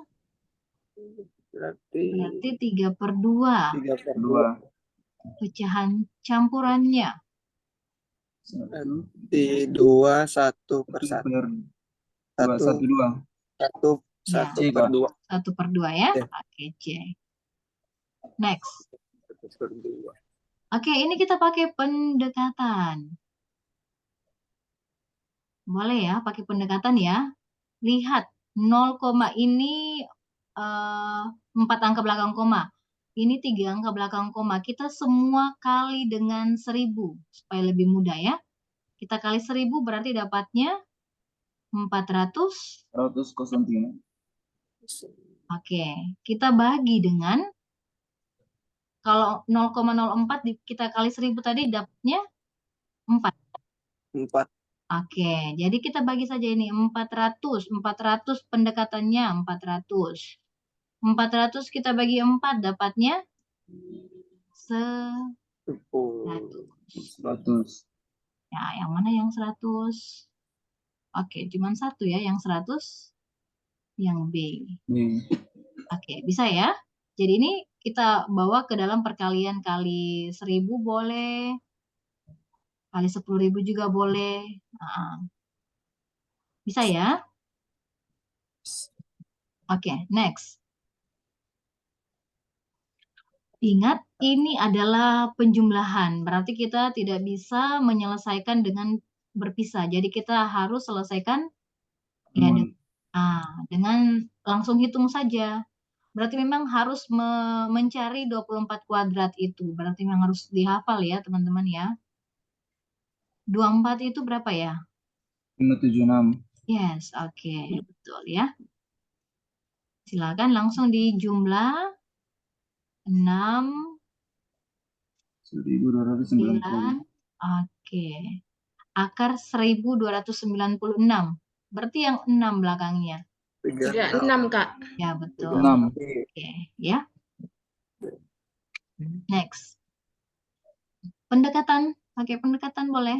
Berarti berarti 3 per 2. 3 per 2. Pecahan campurannya. 1 2, 1 per 1. 1 2. 1 Ya. per 2. 1 per 2 ya. Ya. Oke, C. Next. 1 per 2. Oke, ini kita pakai pendekatan. Boleh ya, pakai pendekatan ya. Lihat, 0, ini 4 angka belakang koma. Ini 3 angka belakang koma. Kita semua kali dengan 1000 supaya lebih mudah ya. Kita kali 1000 berarti dapatnya 400. 103. Oke, kita bagi dengan kalau 0,04 kita kali 1000 tadi dapatnya 4. 4. Oke, jadi kita bagi saja ini 400. 400 pendekatannya 400. 400 kita bagi 4 dapatnya 100. 100. Ya, yang mana yang 100? Oke, cuman satu ya yang 100. Yang B. Oke, bisa ya. Jadi ini kita bawa ke dalam perkalian kali 1000 boleh. Kali 10.000 juga boleh. Nah, bisa ya. Oke, next. Ingat, ini adalah penjumlahan. Berarti kita tidak bisa menyelesaikan dengan berpisah. Jadi kita harus selesaikan ya, dengan langsung hitung saja. Berarti memang harus mencari 24 kuadrat itu. Berarti memang harus dihafal ya teman-teman ya. 24 itu berapa ya? 576. Yes, oke. Betul ya. Silakan langsung dijumlah. 6, 1290. 9, oke. Akar 1296. Berarti yang 6 belakangnya. 36, Kak. Ya, betul. 6. Oke, ya. Next. Pendekatan, pakai pendekatan boleh.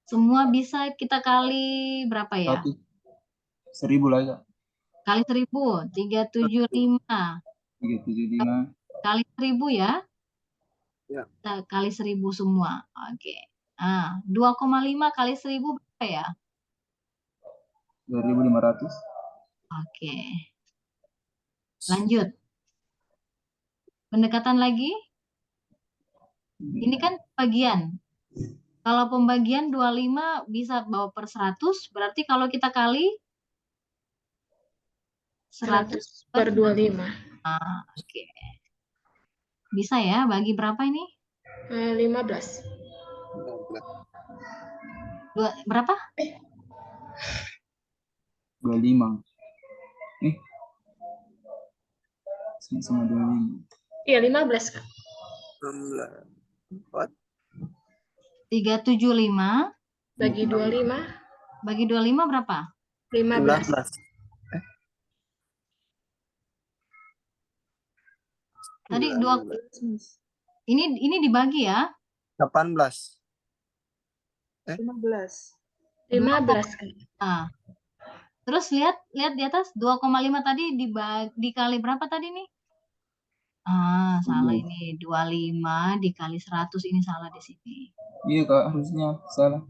Semua bisa kita kali berapa ya? 1000 lah ya. Kali 1000, 375. 375. Kali 1000 ya. Ya. Kita kali 1000 semua. Oke. Nah, 2,5 kali 1000 berapa ya? 2500. Oke. Lanjut. Pendekatan lagi. Ini kan pembagian. Kalau pembagian 25 bisa bawa per 100, berarti kalau kita kali 100 100 per 25. Oke. Bisa ya, bagi berapa ini? 15. Berapa? 25. Sama 25. Iya, 15, Kak. 4. 375 Bagi 25, bagi 25 berapa? 15. 19. Tadi ini dibagi ya. 18. 15, Kak. Nah, terus lihat di atas 2,5 tadi dikali berapa tadi nih? Salah ini. 25 dikali 100 ini salah di sini. Iya Kak, harusnya salah.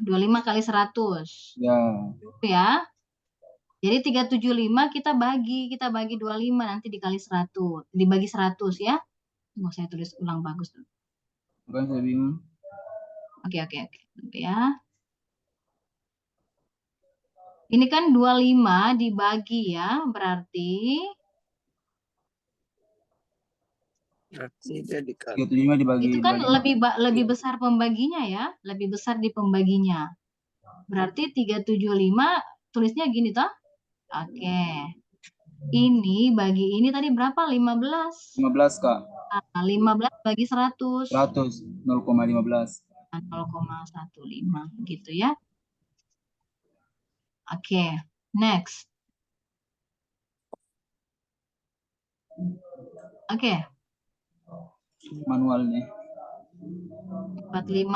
25 kali 100. Ya. Ya. Jadi 375 kita bagi 25 nanti dikali 100, dibagi 100 ya. Mau saya tulis ulang bagus tuh. Bukan saya bingung. Oke. Ya. Ini kan 25 dibagi ya, berarti dia dikali. 35 dibagi. itu kan lebih besar pembaginya ya, lebih besar di pembaginya. Berarti 375 tulisnya gini toh? Oke. Ini bagi ini tadi berapa? 15. 15 Kak. 15 bagi 100. 100 0,15. 0,15 gitu ya. Oke, next. Oke. Manualnya. 45.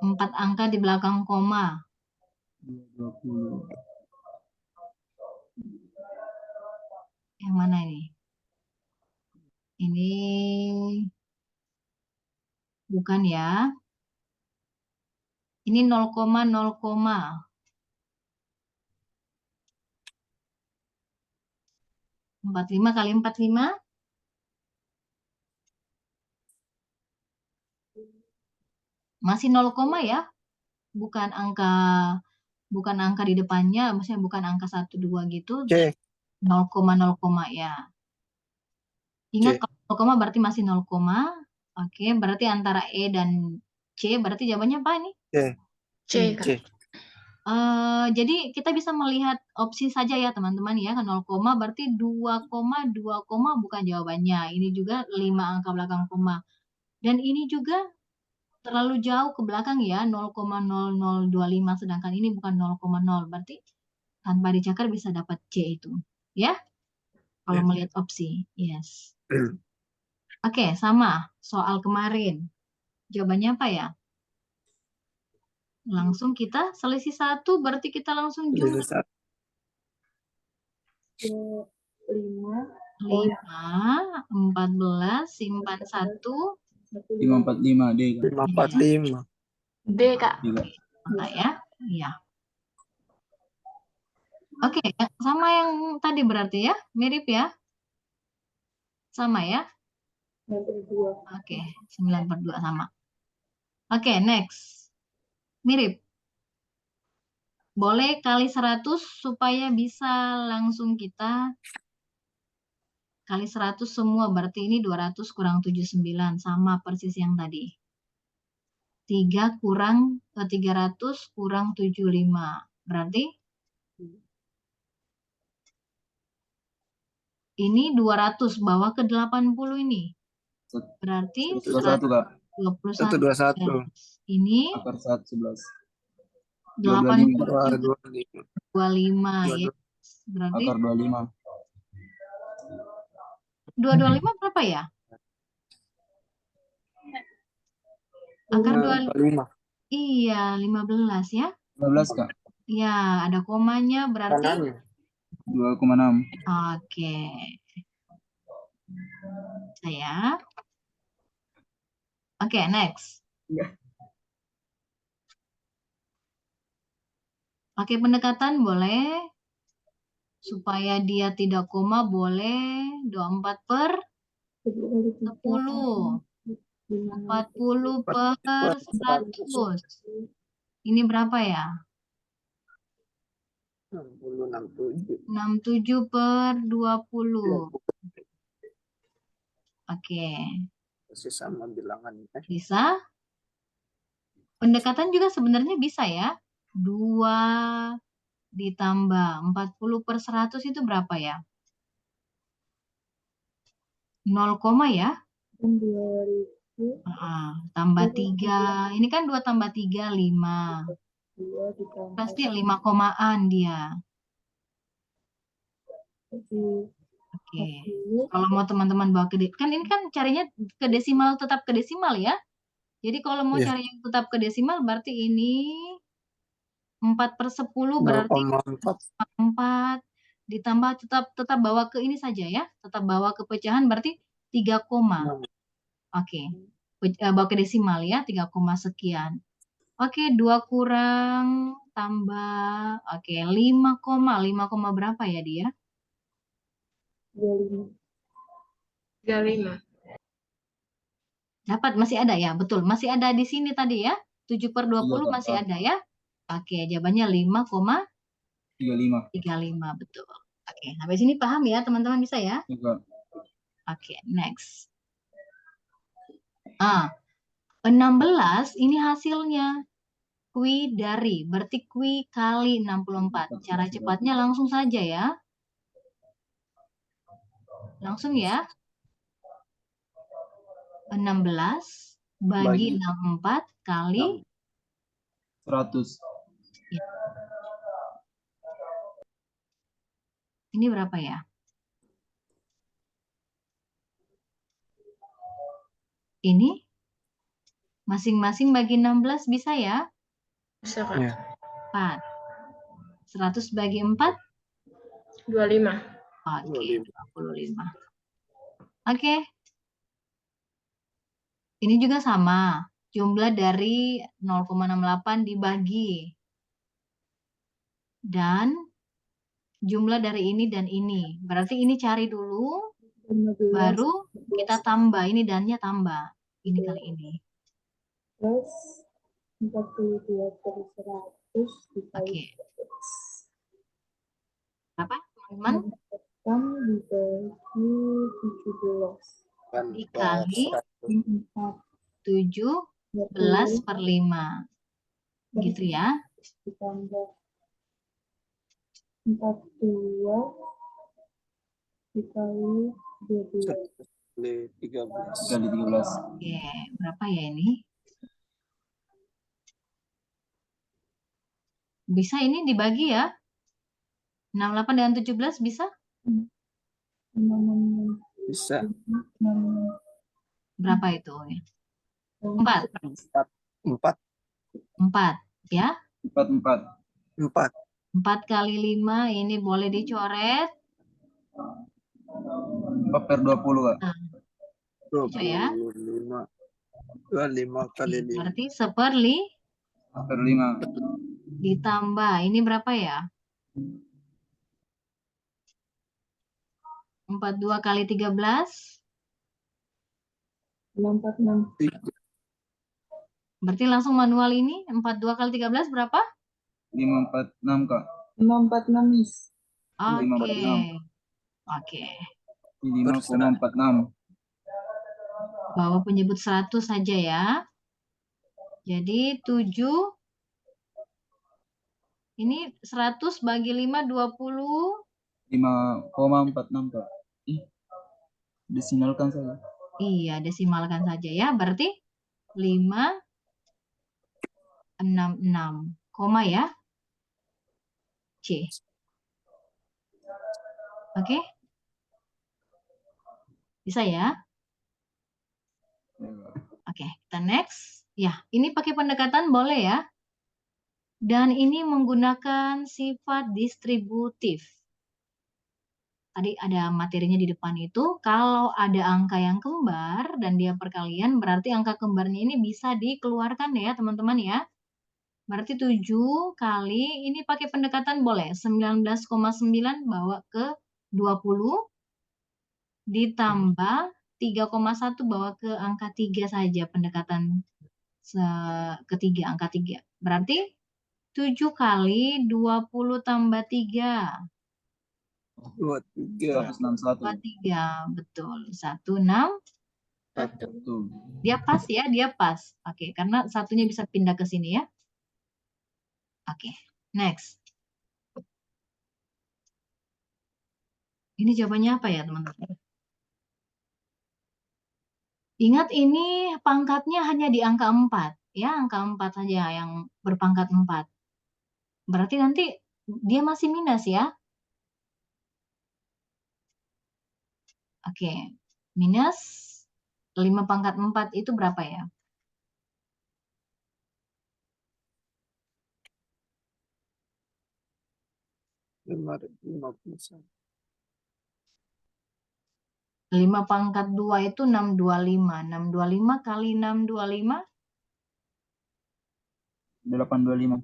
4 angka di belakang koma. 20. Yang mana ini? Ini bukan ya. Ini 0, 0. 45 kali 45. Masih 0, ya. Bukan angka di depannya, maksudnya bukan angka 1, 2 gitu. 0, ya. Ingat kalau 0, berarti masih 0, oke, berarti antara E dan C, berarti jawabannya apa ini? C, Kak. Jadi kita bisa melihat opsi saja ya teman-teman ya, 0, berarti 2, bukan jawabannya. Ini juga 5 angka belakang koma. Dan ini juga terlalu jauh ke belakang ya, 0,0025, sedangkan ini bukan 0,0, berarti tanpa dicakar bisa dapat C itu. Ya? Kalau melihat opsi. Yes. Oke, sama soal kemarin. Jawabannya apa ya? Langsung kita selisih 1, berarti kita langsung jumlah. 5, 14, simpan 1. 545 D. 545. D, Kak. Enggak ya? Iya. Oke, sama yang tadi berarti ya? Mirip ya? Sama ya? 9/2. Oke, 9/2 sama. Oke, next. Mirip. Boleh kali 100 supaya bisa langsung kita kali 100 semua. Berarti ini 200 kurang 79. Sama persis yang tadi. 300 kurang 75. Berarti ini 200 bawah ke 80 ini. Berarti 21 Kak. 21. Ini Akar 11. 25 ya. Berarti Akar 25. 225 berapa ya? Akar 25. Iya, 15 ya. 15 Kak. Ya, ada komanya berarti 2,6. Oke. Saya. Oke, next. Iya. Pakai pendekatan boleh. Supaya dia tidak koma boleh 24 per 10. 40 per 100. Ini berapa ya? 67. 67 per 20. Oke, Masih sama bilangannya. bisa. Pendekatan juga sebenarnya bisa ya. 2 ditambah 40 per 100 itu berapa ya? 0, ya? Tambah 3. Ini kan 2 tambah 3, 5. Pasti 5 komaan dia. Oke. Kalau mau teman-teman bawa ke kan ini kan carinya ke desimal, tetap ke desimal ya. Jadi kalau mau Iya. cari yang tetap ke desimal berarti ini 4 per 10 berarti 4 ditambah tetap bawa ke ini saja ya. Tetap bawa ke pecahan berarti 3 koma. Oke. Bawa ke desimal ya, 3 koma sekian. Oke, 2 kurang tambah. Oke, 5 koma. 5 koma berapa ya dia? 35. Dapat, masih ada ya? Betul, masih ada di sini tadi ya. 7 per 20 Iya, masih Kak. ada ya. Oke, jawabannya 5,35. 35. Betul. Oke, sampai sini paham ya teman-teman, bisa ya? Iya, Kak. Oke, next. 16 ini hasilnya. Kui dari, berarti kui kali 64. Cara cepatnya langsung saja ya. Langsung ya. 16 bagi 64 kali 100. ini berapa ya? Ini masing-masing bagi 16 bisa ya? Bisa, Kak. Iya. 4. 100 bagi 4? 25. Oke, 25. Oke. Ini juga sama. Jumlah dari 0,68 dibagi. Dan jumlah dari ini dan ini. Berarti ini cari dulu. Baru kita tambah. Ini dannya tambah. Ini kali ini. Plus 42 per 100 dikali Oke. Berapa, teman-teman? 6 dibagi 17. Dikali 4 17 per 5. Gitu ya. ditambah 42 dikali 12. Kali 13. Kali 13. Oke, berapa ya ini? Bisa ini dibagi ya? 68 dengan 17 bisa? Bisa. Berapa itu? 4. 4. 4 ya? 4. 4. 4 kali 5 ini boleh dicoret. 4 per 20, Kak. Nah, bisa ya? 25. 25 kali 5. Berarti 1/5 Per 5. ditambah. Ini berapa ya? 42 kali 13. 46. Berarti langsung manual ini. 42 kali 13 berapa? 546, Kak. 546, Miss. Oke. 546. Oke. 5,46. Bawa penyebut 100 saja ya. Jadi 7. Ini 100 bagi 5, 20. 5,46, Kak. Desimalkan saja. Iya, desimalkan saja ya. Berarti 566. Koma ya. C. Oke. Bisa ya? Oke, kita next. Ya, ini pakai pendekatan boleh ya. Dan ini menggunakan sifat distributif. tadi ada materinya di depan itu, kalau ada angka yang kembar dan dia perkalian, berarti angka kembarnya ini bisa dikeluarkan ya teman-teman ya. Berarti 7 kali, ini pakai pendekatan boleh, 19,9 bawa ke 20, ditambah 3,1 bawa ke angka 3 saja, pendekatan ketiga, angka 3. Berarti 7 kali 20 tambah 3. 23. 161. 23, betul. 161. Betul. Dia pas ya, dia pas. Oke, karena satunya bisa pindah ke sini ya. Oke, next. Ini jawabannya apa ya, teman-teman? Ingat ini pangkatnya hanya di angka 4. Ya, angka 4 saja yang berpangkat 4. Berarti nanti dia masih minus ya. Oke, minus 5 pangkat 4 itu berapa ya? Lima puluh 5 pangkat 2 itu 625. 625 kali 625. 825.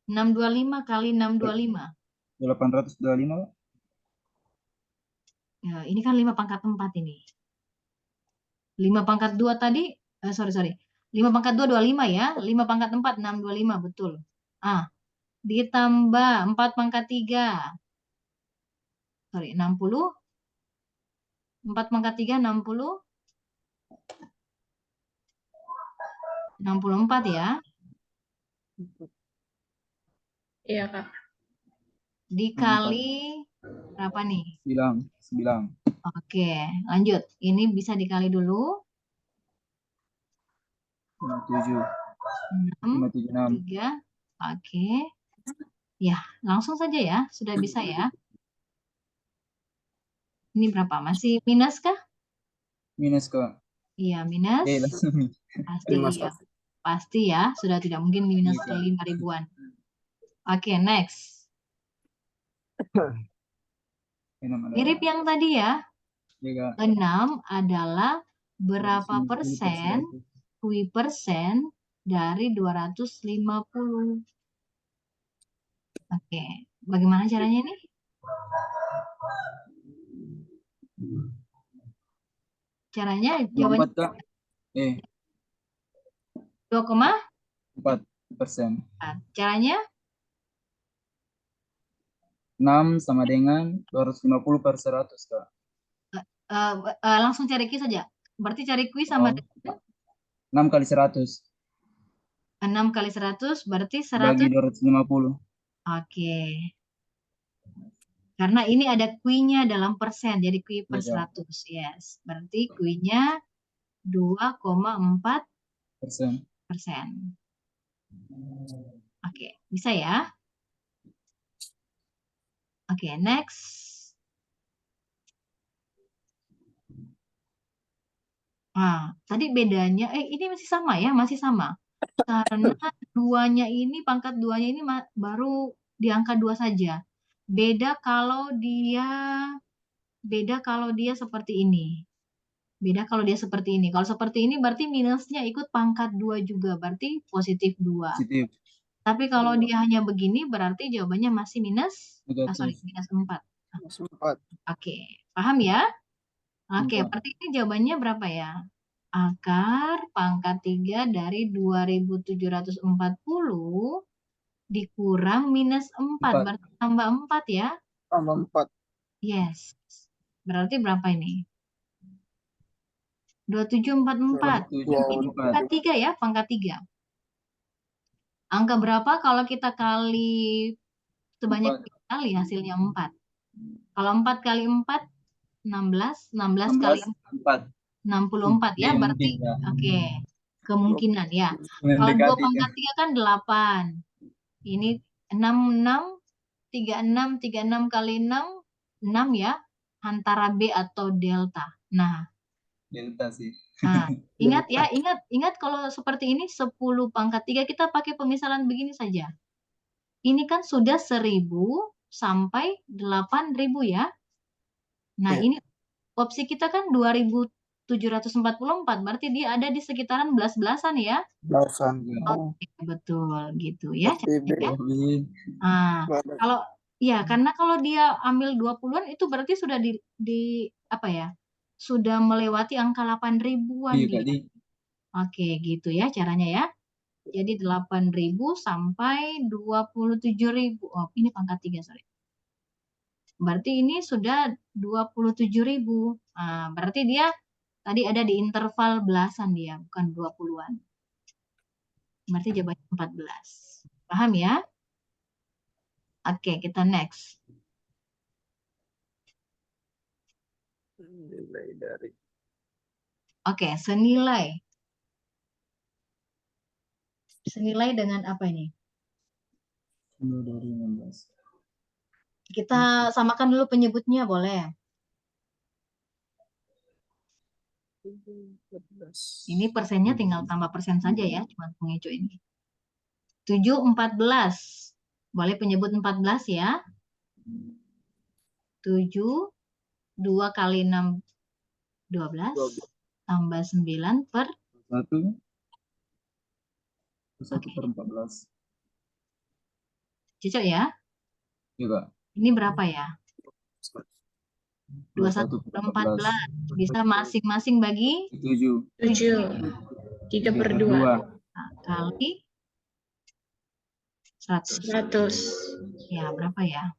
625 kali 625. 825. Ya, ini kan 5 pangkat 4 ini. 5 pangkat 2 tadi, sorry. 5 pangkat 2, 25 ya. 5 pangkat 4, 625, betul. Ditambah 4 pangkat 3. Sorry, 60. 4 pangkat 3, 60. 64 ya. Iya, Kak. Dikali berapa nih? 9. Oke, lanjut. Ini bisa dikali dulu. 57. 6, 576. 3. Oke. Ya, langsung saja ya. Sudah bisa ya. Ini berapa? Masih minus kah? Minus ke. Iya, minus. Langsung. Pasti ya. Pasti ya. Sudah tidak mungkin minus 5 ribuan. Oke, next. Mirip yang tadi ya. 6 adalah berapa persen, kui persen dari 250. Oke, bagaimana caranya nih? Caranya jawabannya 2,4%. Caranya 6 sama dengan 250 per 100, Kak. langsung cari Q saja. Berarti cari Q sama 6 kali 100. 6 kali 100 berarti 100. Bagi 250. Oke. Karena ini ada Q-nya dalam persen, jadi Q per 100. Yes. Berarti Q-nya 2,4%. Oke, bisa ya? Oke, next. Tadi bedanya, ini masih sama ya, masih sama. Karena pangkat duanya ini baru di angka 2 saja. Beda kalau dia seperti ini. Kalau seperti ini berarti minusnya ikut pangkat 2 juga, berarti positif 2. Positif. Tapi kalau dia hanya begini berarti jawabannya masih minus 4. Oke, paham ya? Oke, berarti ini jawabannya berapa ya? Akar pangkat 3 dari 2740 dikurang minus 4. Berarti tambah 4 ya? Tambah 4. Yes. Berarti berapa ini? 2744. Ini pangkat 3 ya, pangkat 3. Angka berapa kalau kita kali sebanyak kali hasilnya 4? Kalau 4 kali 4, 16. 16 kali 4. 64 ya, berarti oke. Kemungkinan ya. Kalau 2 pangkat 3 kan 8. Ini 66, 36 kali 6, 6 ya. Antara B atau delta. Delta sih. Ingat ya, ingat kalau seperti ini 10 pangkat 3 kita pakai pemisalan begini saja. Ini kan sudah 1.000 sampai 8.000 ya. Nah, Iya. ini opsi kita kan 2.744, berarti dia ada di sekitaran belas-belasan ya. Belasan. Oh, Oke, betul gitu ya. berarti B. caranya ya. Lebih. Nah, Badan. kalau ya karena kalau dia ambil 20-an itu berarti sudah di apa ya? Sudah melewati angka 8.000-an Iya, dia. Kak Di. Oke, gitu ya caranya ya. Jadi 8.000 sampai 27.000. Oh, ini pangkat 3, sorry. Berarti ini sudah 27.000. Nah, berarti dia tadi ada di interval belasan dia, bukan 20-an. Berarti jawabannya 14. Paham ya? Oke, kita next. Nilai dari Oke, senilai. Senilai dengan apa ini? 10 dari 16. Kita samakan dulu penyebutnya, boleh? 14. Ini persennya tinggal tambah persen saja ya, cuma pengecu ini. 7, 14. Boleh penyebut 14 ya. 7, 2 kali 6, 12. Tambah 9 per 1 Oke. per 14. cocok ya. Iya, Kak. Ini berapa ya? 21 21 per per 14. Bisa masing-masing bagi 7. 7. 3 per 2. kali 100. 100. Ya, berapa ya?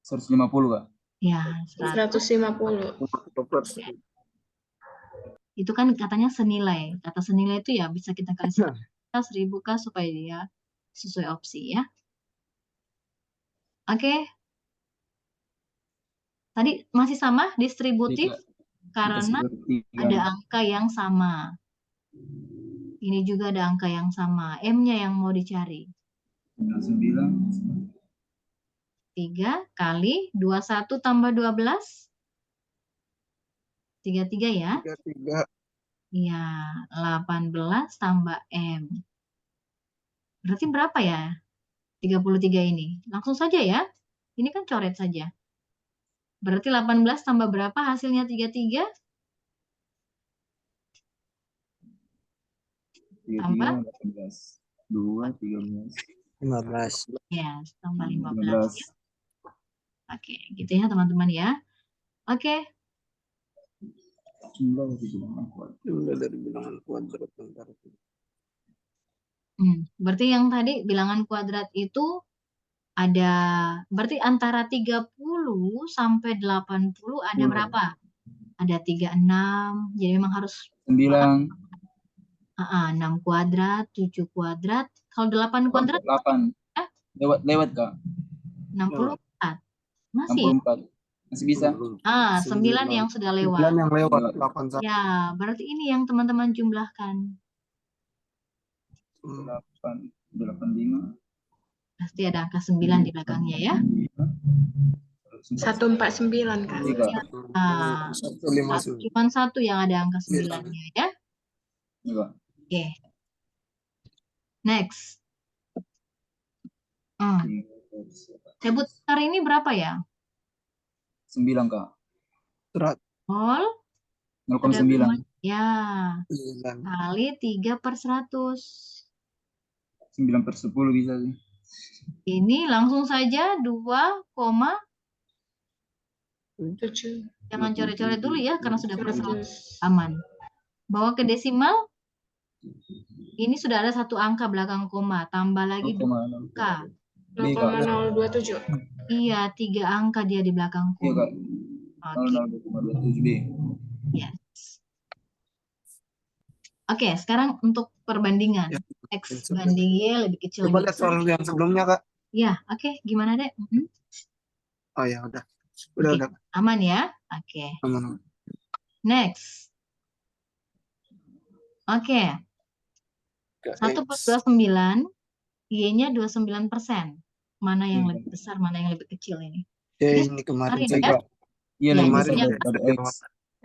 150, Kak. Ya, 100. 150. Itu kan katanya senilai. Kata senilai itu ya bisa kita kasih 1.000 kah supaya dia sesuai opsi ya. Oke. Tadi masih sama distributif karena ada angka yang sama. Ini juga ada angka yang sama. M-nya yang mau dicari. 9. 3 kali 21 tambah 12. 33 ya. 33. Iya, 18 tambah M. Berarti berapa ya? 33 ini. Langsung saja ya. Ini kan coret saja. Berarti 18 tambah berapa hasilnya 33? Tambah? 18. 2, 13. 15. Ya, tambah 15 15. ya. Oke, gitu ya teman-teman ya. Oke, Jumlah dari bilangan kuadrat. Jumlah dari bilangan kuadrat antara berarti yang tadi bilangan kuadrat itu ada, berarti antara 30 sampai 80 ada berapa? Ada 36, jadi memang harus 9. 6 kuadrat, 7 kuadrat. Kalau 8 kuadrat 8. Lewat, Kak. 64. Masih? 64. Masih bisa. 9 yang sudah lewat. 9 yang lewat, 8 Ya, berarti ini yang teman-teman jumlahkan. 8, 85. Pasti ada angka 9 di belakangnya ya. 149 kan. Nah, 159. cuma satu yang ada angka 9-nya ya. Iya. Oke. Next. Sebut besar ini berapa ya? 9, Kak. 0,9. Ya. Kali 3 per 100. 9 per 10 bisa sih. Ini langsung saja 2, 7. jangan coret-coret dulu ya karena sudah per 100. Aman. Bawa ke desimal. Ini sudah ada satu angka belakang koma, tambah lagi 2 angka. 0,027. Iya, 3 angka dia di belakang Iya, koma. Kak. 0,027B. Yes. Oke, sekarang untuk perbandingan. X banding Y lebih kecil. Coba lihat soal yang sebelumnya, Kak. Ya, oke. Gimana, Dek? Oh ya, udah. Udah. Aman ya? Oke. Aman. Next. Oke. 1 per 29, Y-nya 29%. Mana yang lebih besar, mana yang lebih kecil ini? Ya, ini kemarin ya? juga. Iya, Ya, kemarin yang ada X.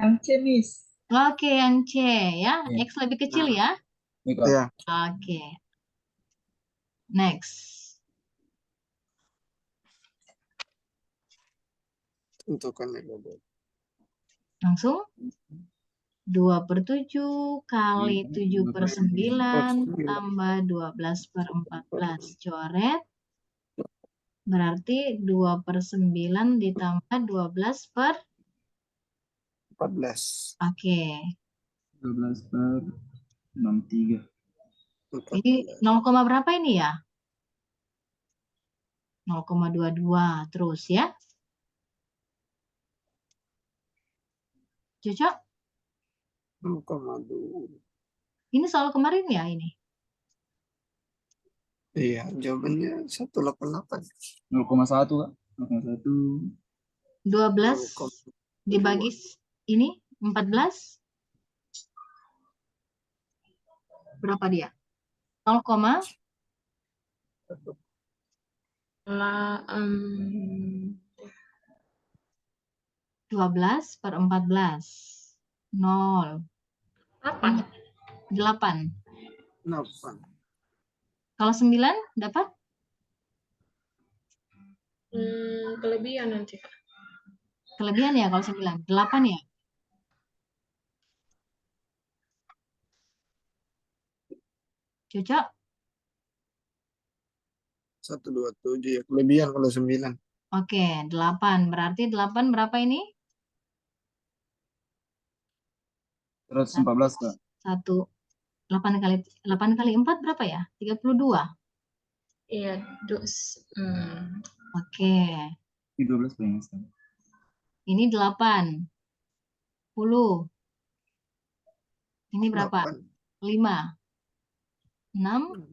Yang C, Miss. Oke, yang C ya. X lebih kecil ya. Iya. Oke. Next. Tentukan yang ada. Langsung 2/7 kali 7/9 tambah 12/14. Coret. Berarti 2/9 ditambah 12/. 14. Oke. 12/63. Ini 0, berapa ini ya? 0,22 terus ya. Cocok? 0,2. Ini soal kemarin ya ini? Iya, jawabannya 188. 0,1 Kak. 0,1. 12 dibagi ini 14. Berapa dia? 0, Lah, 12/14. 0. 8. 8. 8. Kalau 9 dapat? Kelebihan nanti, Kak. Kelebihan ya kalau 9. 8 ya? Cocok? 127 ya. Kelebihan kalau 9. Oke, 8. Berarti 8 berapa ini? 114 Kak. 1. 8 kali 4 berapa ya? 32. Iya, Oke. 12 paling besar. Ini 8. 10. Ini berapa? 5. 6.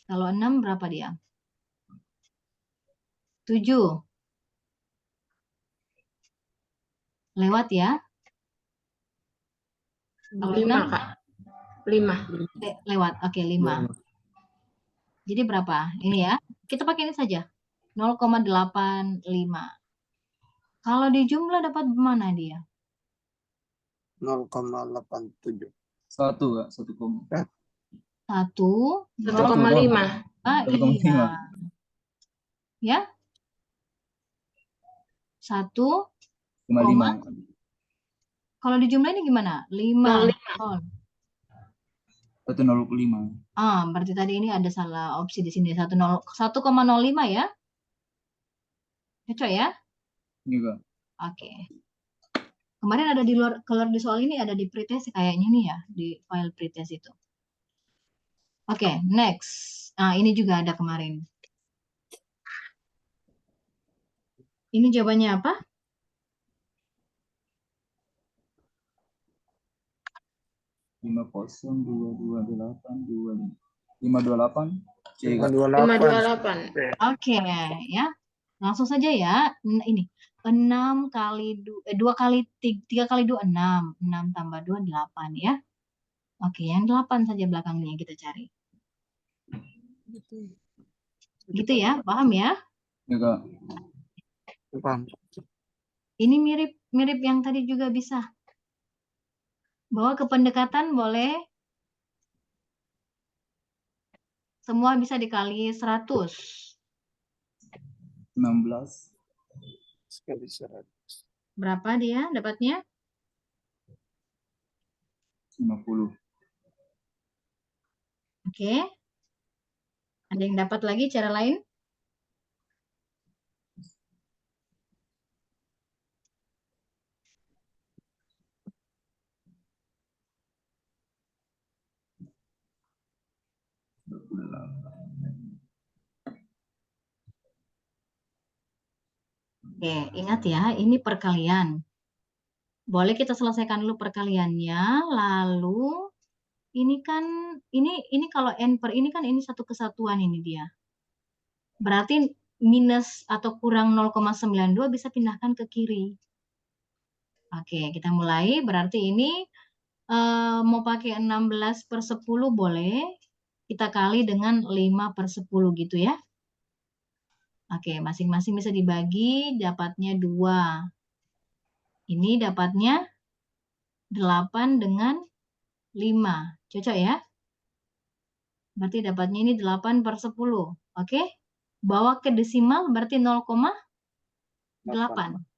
Kalau 6 berapa dia? 7. Lewat ya? Kalau 5, 6? Kak. 5. Lewat. Oke, 5. Jadi berapa? Ini ya. Kita pakai ini saja. 0,85. Kalau di jumlah dapat mana dia? 0,87. 1 Kak. 1, 1,5. Iya. Ya? 1, 1,5. kalau di jumlah ini gimana? 5. 1,05. Berarti tadi ini ada salah opsi di sini. 1,05 ya? Cocok ya? Ini Kak. Oke. Kemarin ada di luar, kalau di soal ini ada di pretest kayaknya nih ya, di file pretest itu. Oke, next. Ini juga ada kemarin. Ini jawabannya apa? Lima 528 C Kak. 528. Oke, ya. Langsung saja ya. Ini 6 kali 2 kali 3 kali 2 6. 6 tambah 2 8 ya. Oke, yang 8 saja belakangnya kita cari. Gitu ya, paham ya? Ya Kak. Paham. Ini mirip yang tadi juga bisa. Bahwa kependekatan boleh semua bisa dikali 100. 16 Sekali 100. Berapa dia dapatnya? 50. Oke. Ada yang dapat lagi cara lain? Oke, ingat ya, ini perkalian. Boleh kita selesaikan dulu perkaliannya, lalu ini kan ini kalau n per ini kan ini satu kesatuan ini dia. Berarti minus atau kurang 0,92 bisa pindahkan ke kiri. Oke, kita mulai. Berarti ini mau pakai 16/10 boleh. Kita kali dengan 5/10 gitu ya. Oke, masing-masing bisa dibagi, dapatnya 2. Ini dapatnya 8 dengan 5. Cocok ya? Berarti dapatnya ini 8/10. Oke? bawa ke desimal berarti 0,8.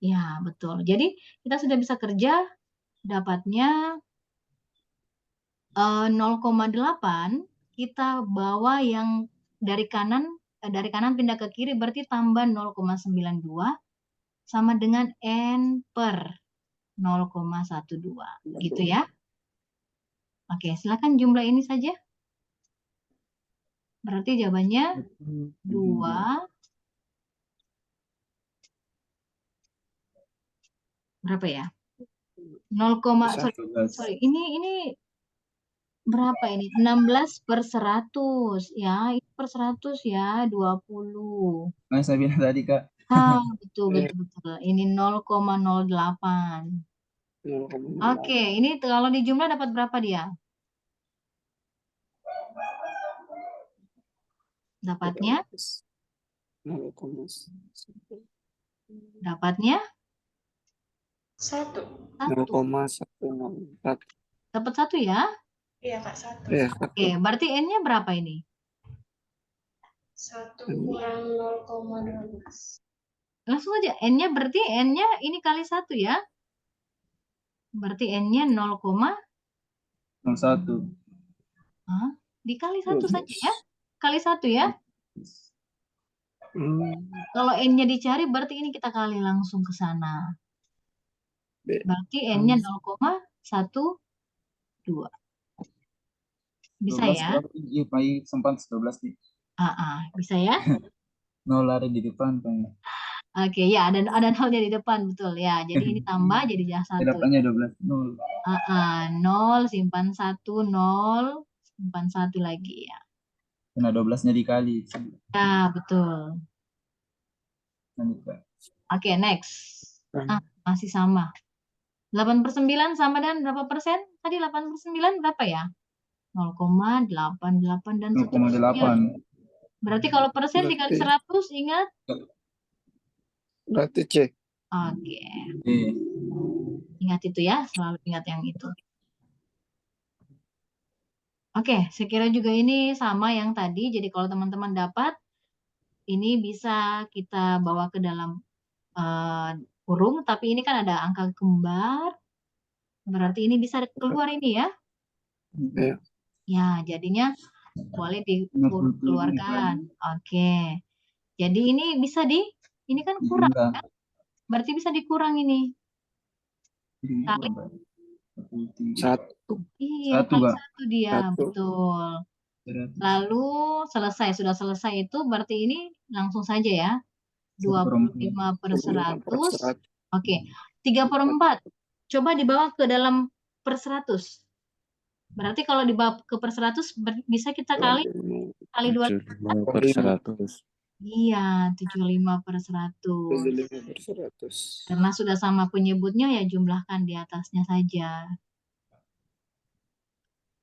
Ya, betul. Jadi kita sudah bisa kerja, dapatnya 0,8, kita bawa yang dari kanan pindah ke kiri berarti tambah 0,92 sama dengan N per 0,12 gitu ya. Oke, silakan jumlah ini saja. Berarti jawabannya 2 berapa ya? 0, sorry, ini berapa ini? 16/100 ya, ini per 100 ya, 20. Nah, saya bilang tadi, Kak. Betul. Ini 0,08. Oke, ini kalau dijumlah dapat berapa dia? Dapatnya 1. 0,104. Dapat 1 ya? Iya, Kak, 1. Ya, Oke, berarti N-nya berapa ini? 1 kurang 0,12. Langsung aja, N-nya berarti N-nya ini kali 1 ya? Berarti N-nya 01. dikali 1 saja ya? Kali 1 ya? Kalau N-nya dicari berarti ini kita kali langsung ke sana. Berarti N-nya 0,12. Bisa 12 ya? berapa? Iya, Pak, sempat 12 nih. Bisa ya? 0 lari di depan, Pak. Oke, ya ada nolnya di depan, betul ya. Jadi ini tambah jadi jadi 1. Depannya 12, 0. 0, simpan 1, 0, simpan 1 lagi ya. Kena 12-nya dikali. Ya, betul. Lanjut, Kak. Oke, next. Masih sama. 8/9 sama dengan berapa persen? Tadi 8/9 berapa ya? 0,88 dan 0,8. Berarti kalau persen dikali 100, ingat? Berarti C. Oke. Iya. Ingat itu ya, selalu ingat yang itu. Oke, saya kira juga ini sama yang tadi. Jadi kalau teman-teman dapat, ini bisa kita bawa ke dalam kurung, tapi ini kan ada angka kembar. Berarti ini bisa keluar ini ya. Ya. Ya, jadinya boleh dikeluarkan. Oke. Jadi ini bisa ini kan kurang kan? Berarti bisa dikurang ini. Kali 1. Iya, Satu, kali Kak. 1 dia, 1. betul. Lalu sudah selesai itu berarti ini langsung saja ya. 25/100. Oke. 3/4. Coba dibawa ke dalam per 100. Berarti kalau dibawa ke per 100 bisa kita kali 2. 75/100. Iya, 75/100. 75/100. Karena sudah sama penyebutnya ya jumlahkan di atasnya saja.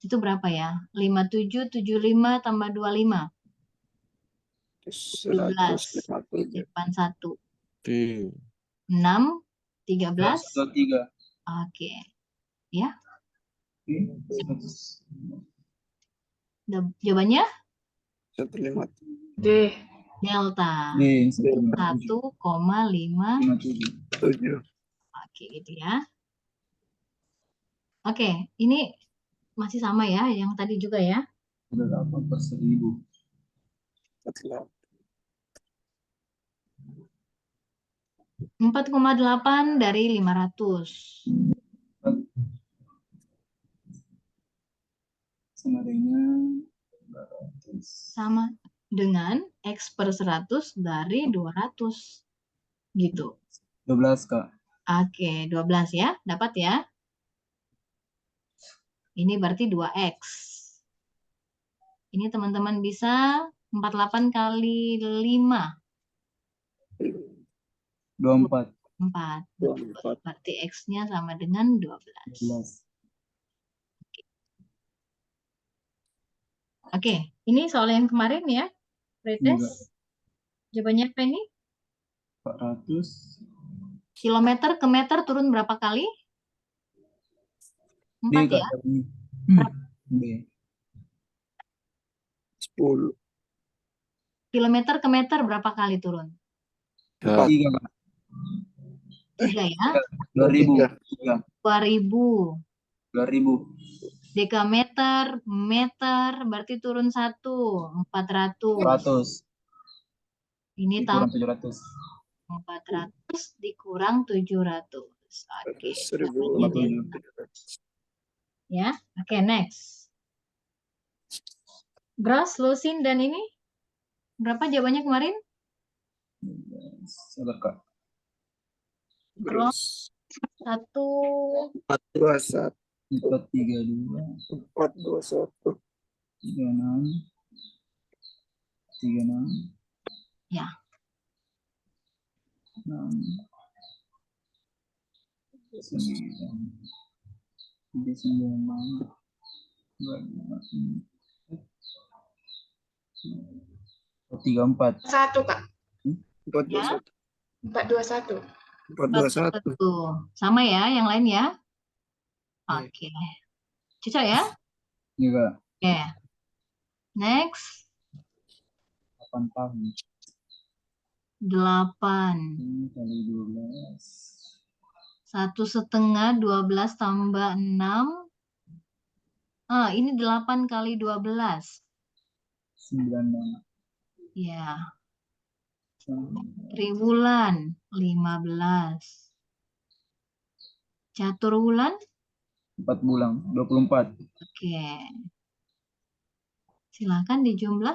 Itu berapa ya? 5775 tambah 25. 17. 150. Simpan 1. Oke. 6, 13. 3. Oke. Ya. Jawabannya? 150. D. Delta. D. 1,57. Oke, gitu ya. Oke, ini masih sama ya, yang tadi juga ya. 8/1000. 4,8 dari 500. Sama dengan X per 100 dari 200. Gitu. 12, Kak. Oke, 12 ya. Dapat ya. Ini berarti 2X. Ini teman-teman bisa 48 kali 5. 24. 4. Berarti X-nya sama dengan 12. Oke, ini soal yang kemarin ya. Pretest. Jawabannya apa ini? 400. Kilometer ke meter turun berapa kali? 4 ya? B. 10. Kilometer ke meter berapa kali turun? 3. 3 Kak. 3 ya. 2000. 3. 2000. 2000. Dekameter, meter, berarti turun 1. 400. 100. Ini Dikurang tambah 700. 400 dikurang 700. Oke, namanya dia 47. ya. Oke, next. Gross, lusin, dan ini berapa jawabannya kemarin? Sabar Kak. Gross 1 421. 432. 421. 36. 36. ya. 6. 9. 34. 1, Kak. 421. 421. 421. Sama ya, yang lain ya. Iya. Oke. Cocok ya? Ini Kak. Oke. Next. 8 tahun. 8. Ini kali 12. 1,5 12 tambah 6. Ini 8 kali 12. 9. Ya. Triwulan 15. Caturwulan 4 bulan. 24. oke. Silakan dijumlah.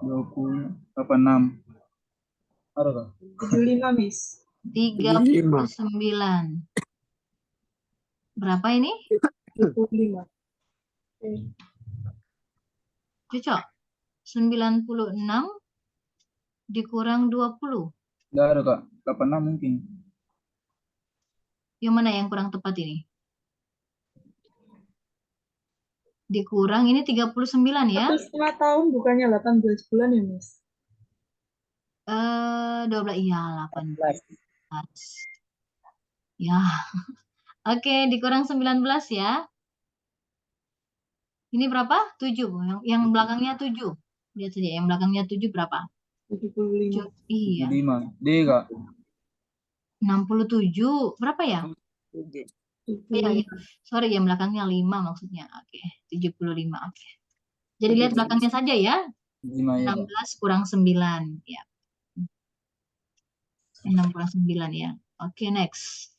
20. 86. Ada Kak? 75, Miss. 39. Berapa ini? 75. Cocok. 96 dikurang 20. Enggak ada Kak. 86 mungkin. Yang mana yang kurang tepat ini? Dikurang ini 39 ya. 1,5 tahun bukannya 18 bulan ya, Miss? 12 iya 18. Ya. Oke, dikurang 19 ya. Ini berapa? 7. Yang belakangnya 7. Lihat saja yang belakangnya 7 berapa? 75. Iya. 75. D Kak. 67. Berapa ya? 7. Iya. Sorry, yang belakangnya 5 maksudnya. Oke, 75. Oke. Jadi lihat belakangnya saja ya. 5 ya Kak. 16 kurang 9 ya. 6 kurang 9 ya. Oke, next.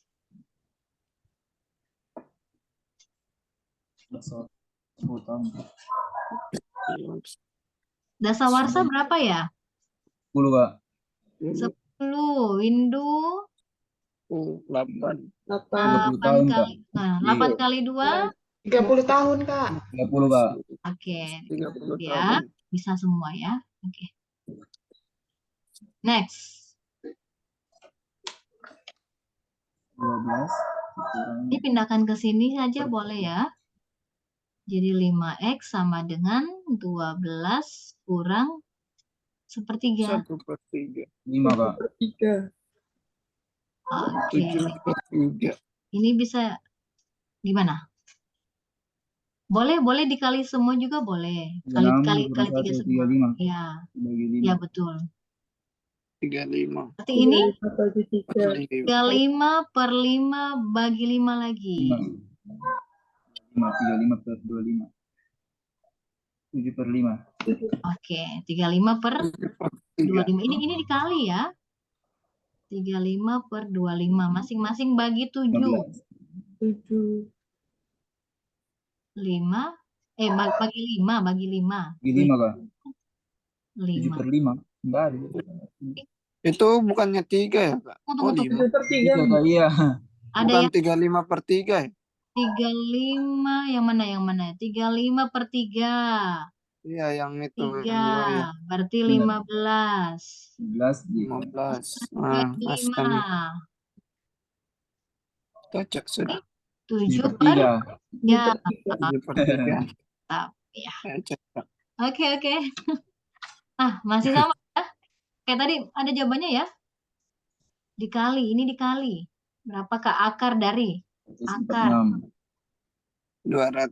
10 tahun. Dasawarsa berapa ya? 10 Kak. 10. Windu 8. 8. 20 tahun Kak. 8 kali 2. 30 tahun, Kak. 30 Kak. Oke. 30 Ya, tahun. bisa semua ya. Oke. Next. 12. Ini pindahkan ke sini saja boleh ya. Jadi 5x sama dengan 12 kurang sepertiga. 1/3. 5 Kak. 3. Oke. 7/3. Ini bisa gimana? Boleh dikali semua juga boleh. Kali 3 semua. 35. Ya, Bagi ya 5. betul. 35. Berarti ini 35/3. 35 per 5 bagi 5 lagi. 35 per 25. 7 per 5. Oke, 35 per 25. Ini dikali ya. 35 per 25. Masing-masing bagi 7. 7. 5. Bagi 5. Bagi 5. Bagi 5 Kak. 7 5. per 5. Enggak ada. Itu bukannya 3 ya, Kak? Tunggu. 5. 7/3. 3 Kak, iya. Ada Bukan yang 35/3 ya? 35. Yang mana? 35 per 3. Iya, yang itu. 3. Yang 2 ya. Berarti 15. 11 di 15. Bagi Astaga. 5. Cocok sudah. 7 per 3. ya. 7/3. Ya. Cocok. Oke. Masih sama ya. Kayak tadi ada jawabannya ya. Ini dikali. Berapakah akar dari? Akar 6. 200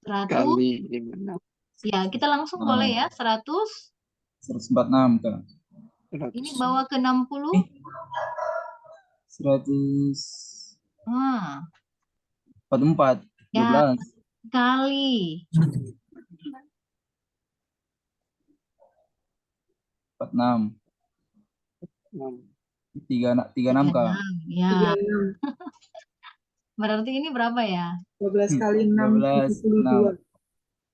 100 kali 5. Ya, kita langsung boleh ya. 100. 146 Kak. Ini bawa ke 60. 144 Ah, ya, 12 kali 46 6. 36 Kak. 36. Ya, 36. berarti ini berapa ya? 12 kali 6, 12 72.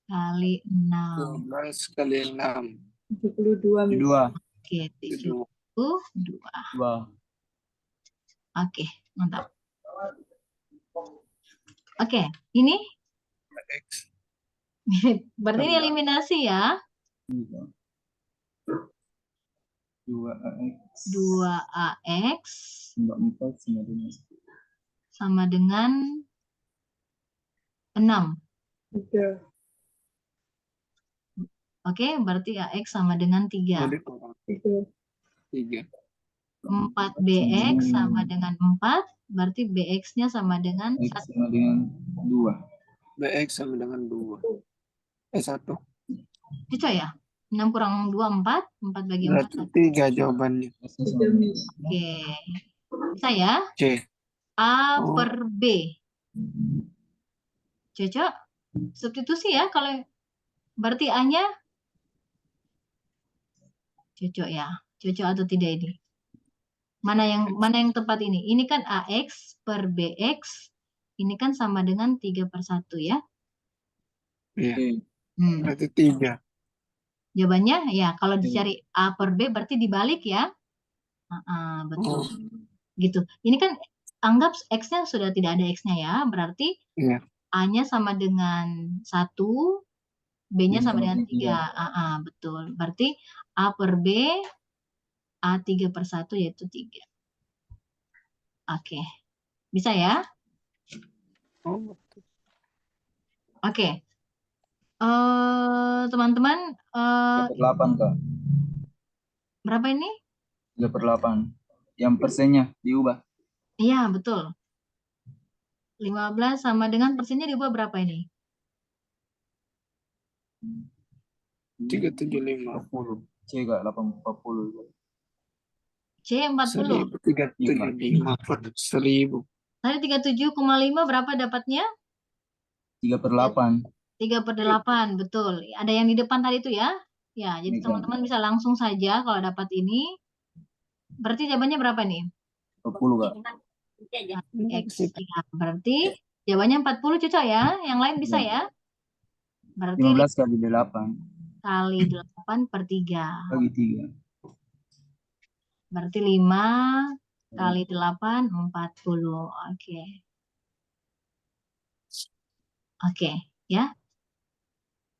Kali 6. 12 kali 6. 72, Miss. 2 Oke, 72. 2 Oke, mantap. Oke, ini X. berarti ini eliminasi ya. 2AX 2AX 4 sama dengan 6. 3. Oke, berarti AX sama dengan 3. Jadi kurang 3. 3. 4BX sama dengan 4. Berarti BX-nya sama dengan X 1. sama dengan 2. BX sama dengan 2. 1. Cocok ya? 6 kurang 2, 4. 4 bagi 4. Berarti 3 jawabannya. 3, Miss. Oke. Bisa ya? C. A Oh. per B. Cocok? Substitusi ya. Kalau berarti A-nya cocok ya. Cocok atau tidak ini? Mana yang tepat ini? Ini kan AX per BX. Ini kan sama dengan 3/1 ya. Iya. Hmm. Berarti 3. Jawabannya ya kalau dicari A per B berarti dibalik ya. Betul. Gitu. Ini kan anggap X-nya sudah tidak ada X-nya ya. Berarti Iya. A-nya sama dengan 1, B-nya sama dengan 3. Betul. Berarti A per B, A 3/1 yaitu 3. Oke. Bisa ya? Oh. Oke. Teman-teman, 3/8 Kak. berapa ini? 3/8. Yang persennya diubah. Iya, betul. 15 sama dengan persennya diubah berapa ini? 375. 40. C Kak 40. C 40. 375 per 1000. Tadi 37,5 berapa dapatnya? 3/8. 3/8, betul. Ada yang di depan tadi itu ya? Ya, jadi Iya. teman-teman bisa langsung saja kalau dapat ini. Berarti jawabannya berapa nih? 40 Kak. X. Ya, berarti jawabannya 40 cocok ya? Yang lain bisa ya? Berarti 15 kali 8 kali 8 per 3. bagi 3. Berarti 5 kali 8, 40. Oke. Oke, ya.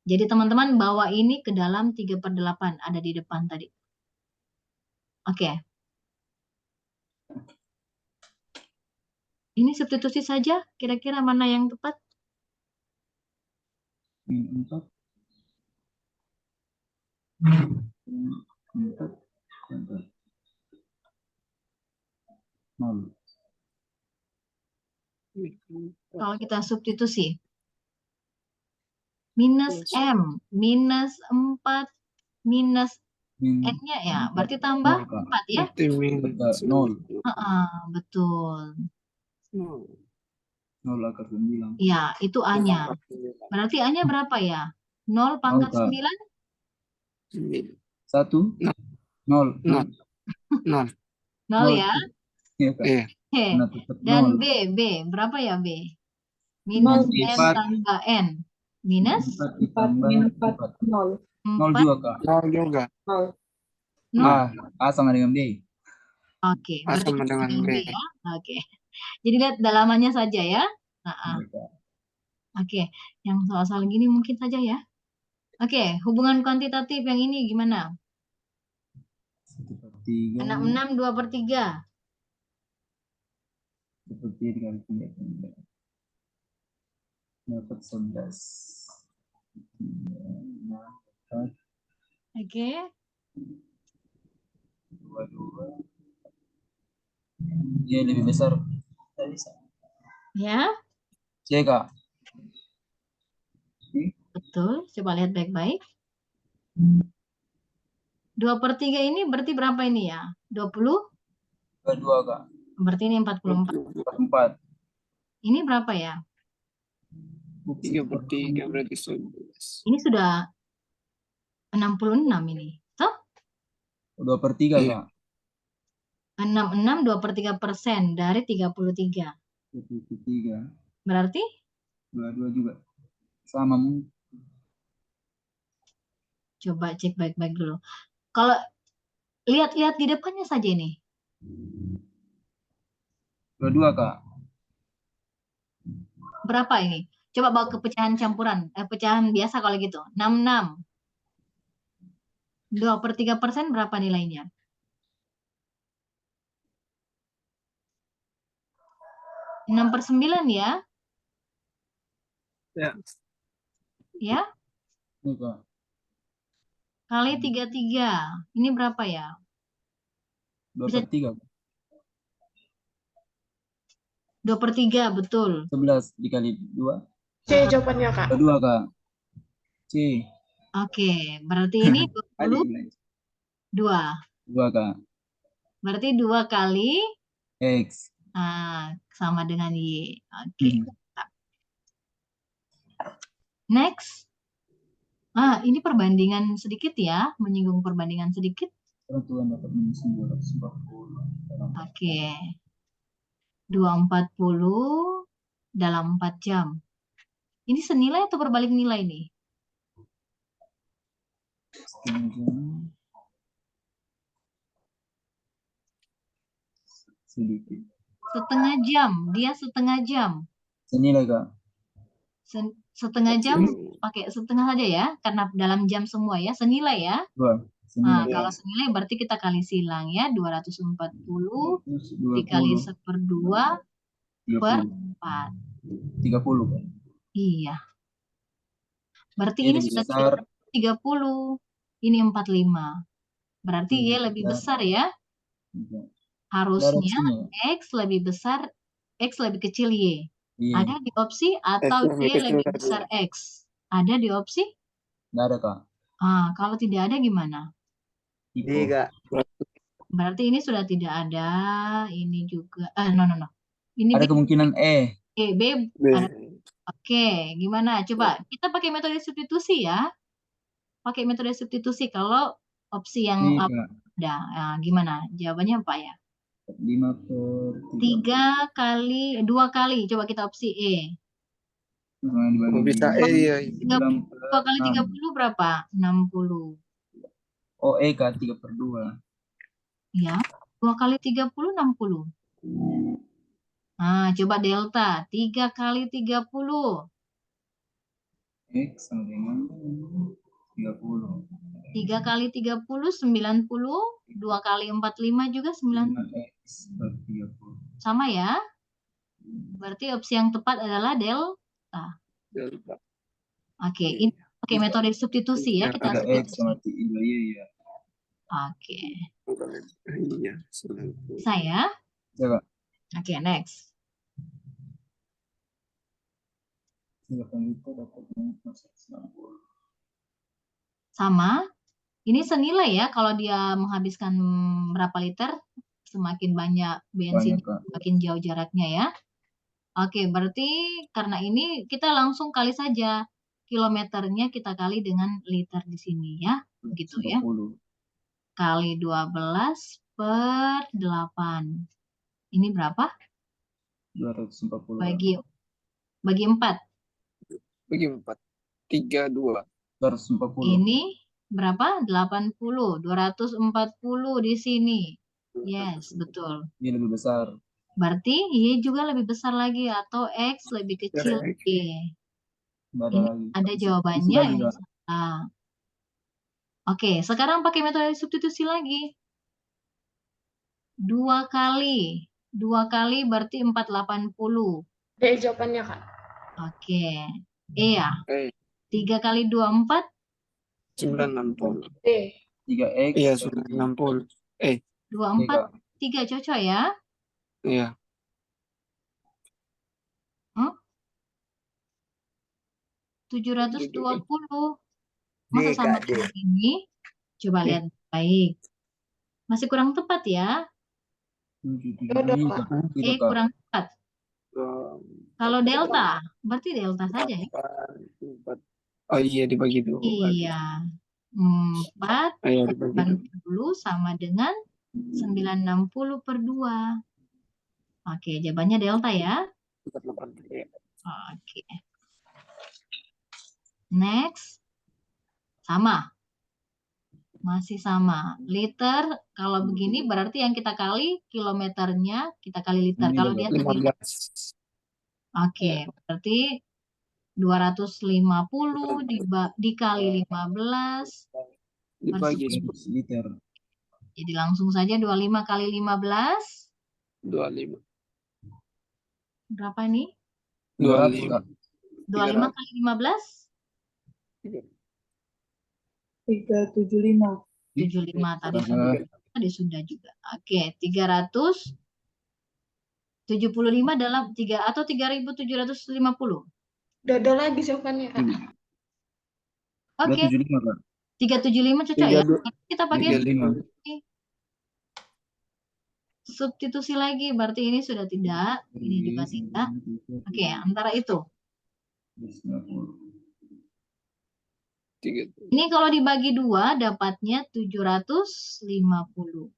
Jadi teman-teman bawa ini ke dalam 3/8. Ada di depan tadi. Oke. Ini substitusi saja. Kira-kira mana yang tepat? 4. 0. Kalau kita substitusi. Minus M. Minus 4. Minus N-nya ya. Berarti tambah 4 ya? Berarti minus 0. Betul. 0 akar 9. Ya, itu A-nya. Berarti A-nya berapa ya? 0 pangkat 9? 1. 0. 0. 0 ya? Iya Kak. Iya. Oke. Nah, tetap Dan 0. B. Berapa ya B? Minus M 4. tambah N. Minus 4 4 ditambah minus 4. 4, 0. 0 4. juga Kak. 0 juga. 0. A sama dengan B. Oke. A Berarti sama dengan B. ya. Oke. Jadi lihat dalamannya saja ya. Oke. Yang soal-soal gini mungkin saja ya. Oke. Hubungan kuantitatif yang ini gimana? 1/3. 66 2/3. 1/3 kali 3. Dapat 11. Oke. 22. Dia lebih besar. Ya. C Kak. Betul, coba lihat baik-baik. 2/3 ini berarti berapa ini ya? 20, 2 Kak. berarti ini 44. 4. Ini berapa ya? 3/3 berarti 11. Ini sudah 66 ini. Toh? 2/3 Iya. Kak. 66 2/3% dari 33. 23. Berarti 22 juga. Sama mungkin. coba cek baik-baik dulu. Kalau lihat-lihat di depannya saja ini. 22 Kak. Berapa ini? Coba bawa ke pecahan campuran. Pecahan biasa kalau gitu. 66. 2/3% berapa nilainya? 6/9 ya? Ya. Ya? Ini Kak. Kali 33. Ini berapa ya? 2/3. 2/3, betul. 11 dikali 2. C jawabannya, Kak. 22 Kak. C. Oke, berarti ini 22. 2 Kak. Berarti 2 kali X. sama dengan Y. Oke. Next. Ini perbandingan sedikit ya, menyinggung perbandingan sedikit. Satuan dapat minus 240. Oke. 240 dalam 4 jam. Ini senilai atau berbalik nilai nih? Sedikit. Setengah jam. Dia setengah jam. Senilai Kak. Setengah jam pakai setengah saja ya, karena dalam jam semua ya, senilai ya. 2. Senilai. Kalau senilai berarti kita kali silang ya, 240 dikali 1/2 per 4. 30 Kak. Iya. Berarti Ini ini lebih sudah besar. 30. Ini 45. Berarti Y lebih besar ya. Harusnya X lebih besar, X lebih kecil Y. Iya. Ada di opsi atau Y lebih besar X. Ada di opsi? Nggak ada Kak. Kalau tidak ada gimana? Tiga. Berarti ini sudah tidak ada. Ini juga. No. Ini Ada B. kemungkinan E. B. Ada. Oke, gimana? Coba kita pakai metode substitusi ya. Pakai metode substitusi kalau opsi yang Iya. ada. Gimana? Jawabannya apa ya? 5/3. 2 kali. Coba kita opsi E. Bisa ya. 2 kali 30 berapa? 60. Oh, E Kak, 3/2. Ya, 2 kali 30, 60. Coba delta. 3 kali 30. X sama dengan 30. 3 kali 30, 90. 2 kali 45 juga 90. X per 30. Sama ya? Berarti opsi yang tepat adalah delta. Oke, ini pakai metode substitusi ya. Kita Ada X sama 3 Y ya. Oke. Iya. Saya? Ya Kak. Oke, next. 8 liter dapat minus 90. Sama. Ini senilai ya, kalau dia menghabiskan berapa liter, semakin banyak bensin, semakin jauh jaraknya ya. Oke, berarti karena ini kita langsung kali saja. Kilometernya kita kali dengan liter di sini ya. Begitu ya. Kali 12 per 8. Ini berapa? 240. Bagi 4. Bagi 4. 32. 240. Ini berapa? 80. 240 di sini. Yes, betul. Ini lebih besar. Berarti Y juga lebih besar lagi atau X lebih kecil Y. Ini ada jawabannya. Ini salah. Oke, sekarang pakai metode substitusi lagi. 2 kali. 2 kali berarti 480. D jawabannya, Kak. Oke. E ya. 3 kali 2, 4. 960. D. 3X. Iya, 960. 24, 3 cocok ya? Iya. 720. Masa sama D, Kak, D. dengan ini? Coba lihat baik. Masih kurang tepat ya? 2, Kak. Kurang tepat. Dua, Kalau delta, berarti delta saja ya? empat. Oh iya, dibagi dua. Iya. 4 Ayo dibagi dua. 80 sama dengan 960 per 2. Oke, jawabannya delta ya. 480. Oke. Next. Sama. Masih sama. Liter, kalau begini berarti yang kita kali kilometernya, kita kali liter. Kalau dia 15. Oke, berarti 250 dikali 15. Dibagi liter. Jadi langsung saja 25 kali 15. 25. Berapa nih? 25. 25 kali 15? 375. 75 tadi sudah juga. Oke, 375 dalam 3 atau 3.750. Udah ada lagi jawabannya, Kak. Oke, 375, Kak. 375 cocok ya. Kita pakai 35. substitusi lagi, berarti ini sudah tidak, ini juga tidak. Oke, antara itu. Ini kalau dibagi 2 dapatnya 750.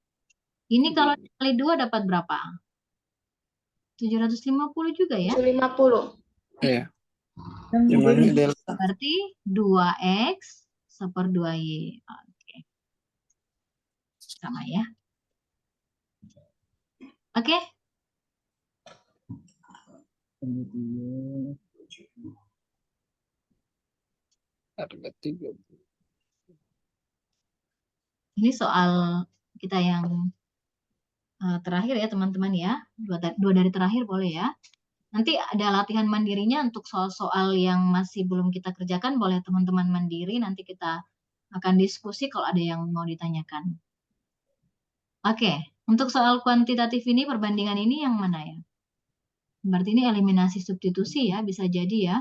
Ini kalau dikali 2 dapat berapa? 750 juga ya? 750. Iya. Yang mana delta? Berarti 2x seper 2y. Oke. Sama ya. Oke. Harga 3. Ini soal kita yang terakhir ya teman-teman ya. Dua dari terakhir boleh ya. Nanti ada latihan mandirinya untuk soal-soal yang masih belum kita kerjakan. Boleh teman-teman mandiri. Nanti kita akan diskusi kalau ada yang mau ditanyakan. Oke. Untuk soal kuantitatif ini, perbandingan ini yang mana ya? Berarti ini eliminasi substitusi ya. Bisa jadi ya.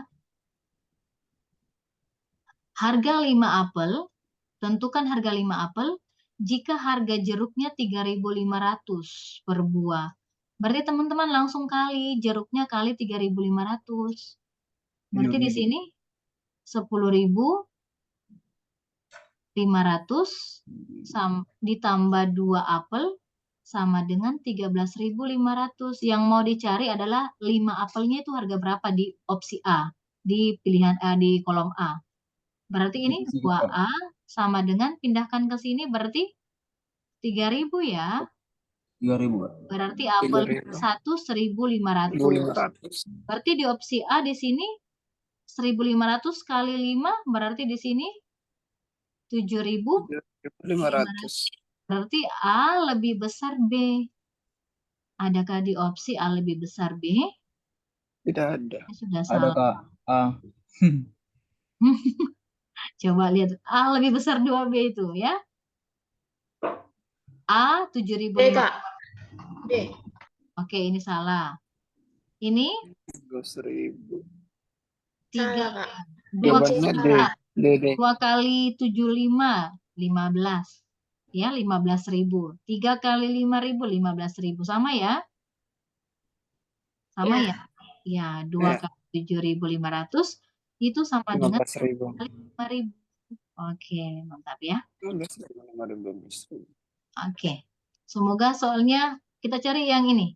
Harga 5 apel. Tentukan harga 5 apel jika harga jeruknya 3.500 per buah. Berarti teman-teman langsung kali jeruknya kali 3.500. Berarti di sini 10.500 ditambah 2 apel sama dengan 13.500. Yang mau dicari adalah 5 apelnya itu harga berapa di opsi A, di pilihan A, di kolom A. Berarti ini 2A sama dengan pindahkan ke sini berarti 3.000 ya. 3.000. Berarti apel 1 1.500. Berarti di opsi A di sini 1.500 kali 5 berarti di sini 7.500. Berarti A lebih besar B. Adakah di opsi A lebih besar B? Tidak ada. Sudah salah. Ada, Kak. A. Coba lihat A lebih besar 2B itu ya. A 7.500. D, Kak. D. Oke, ini salah. Ini 2.000. 3. Salah, Kak. 2 kali 75, 15. Ya, 15.000. 3 kali 5.000, 15.000. Sama ya? Sama ya? Ya, 2 kali 7.500 itu sama dengan 5.000. Oke, mantap ya. Oke. Semoga soalnya kita cari yang ini.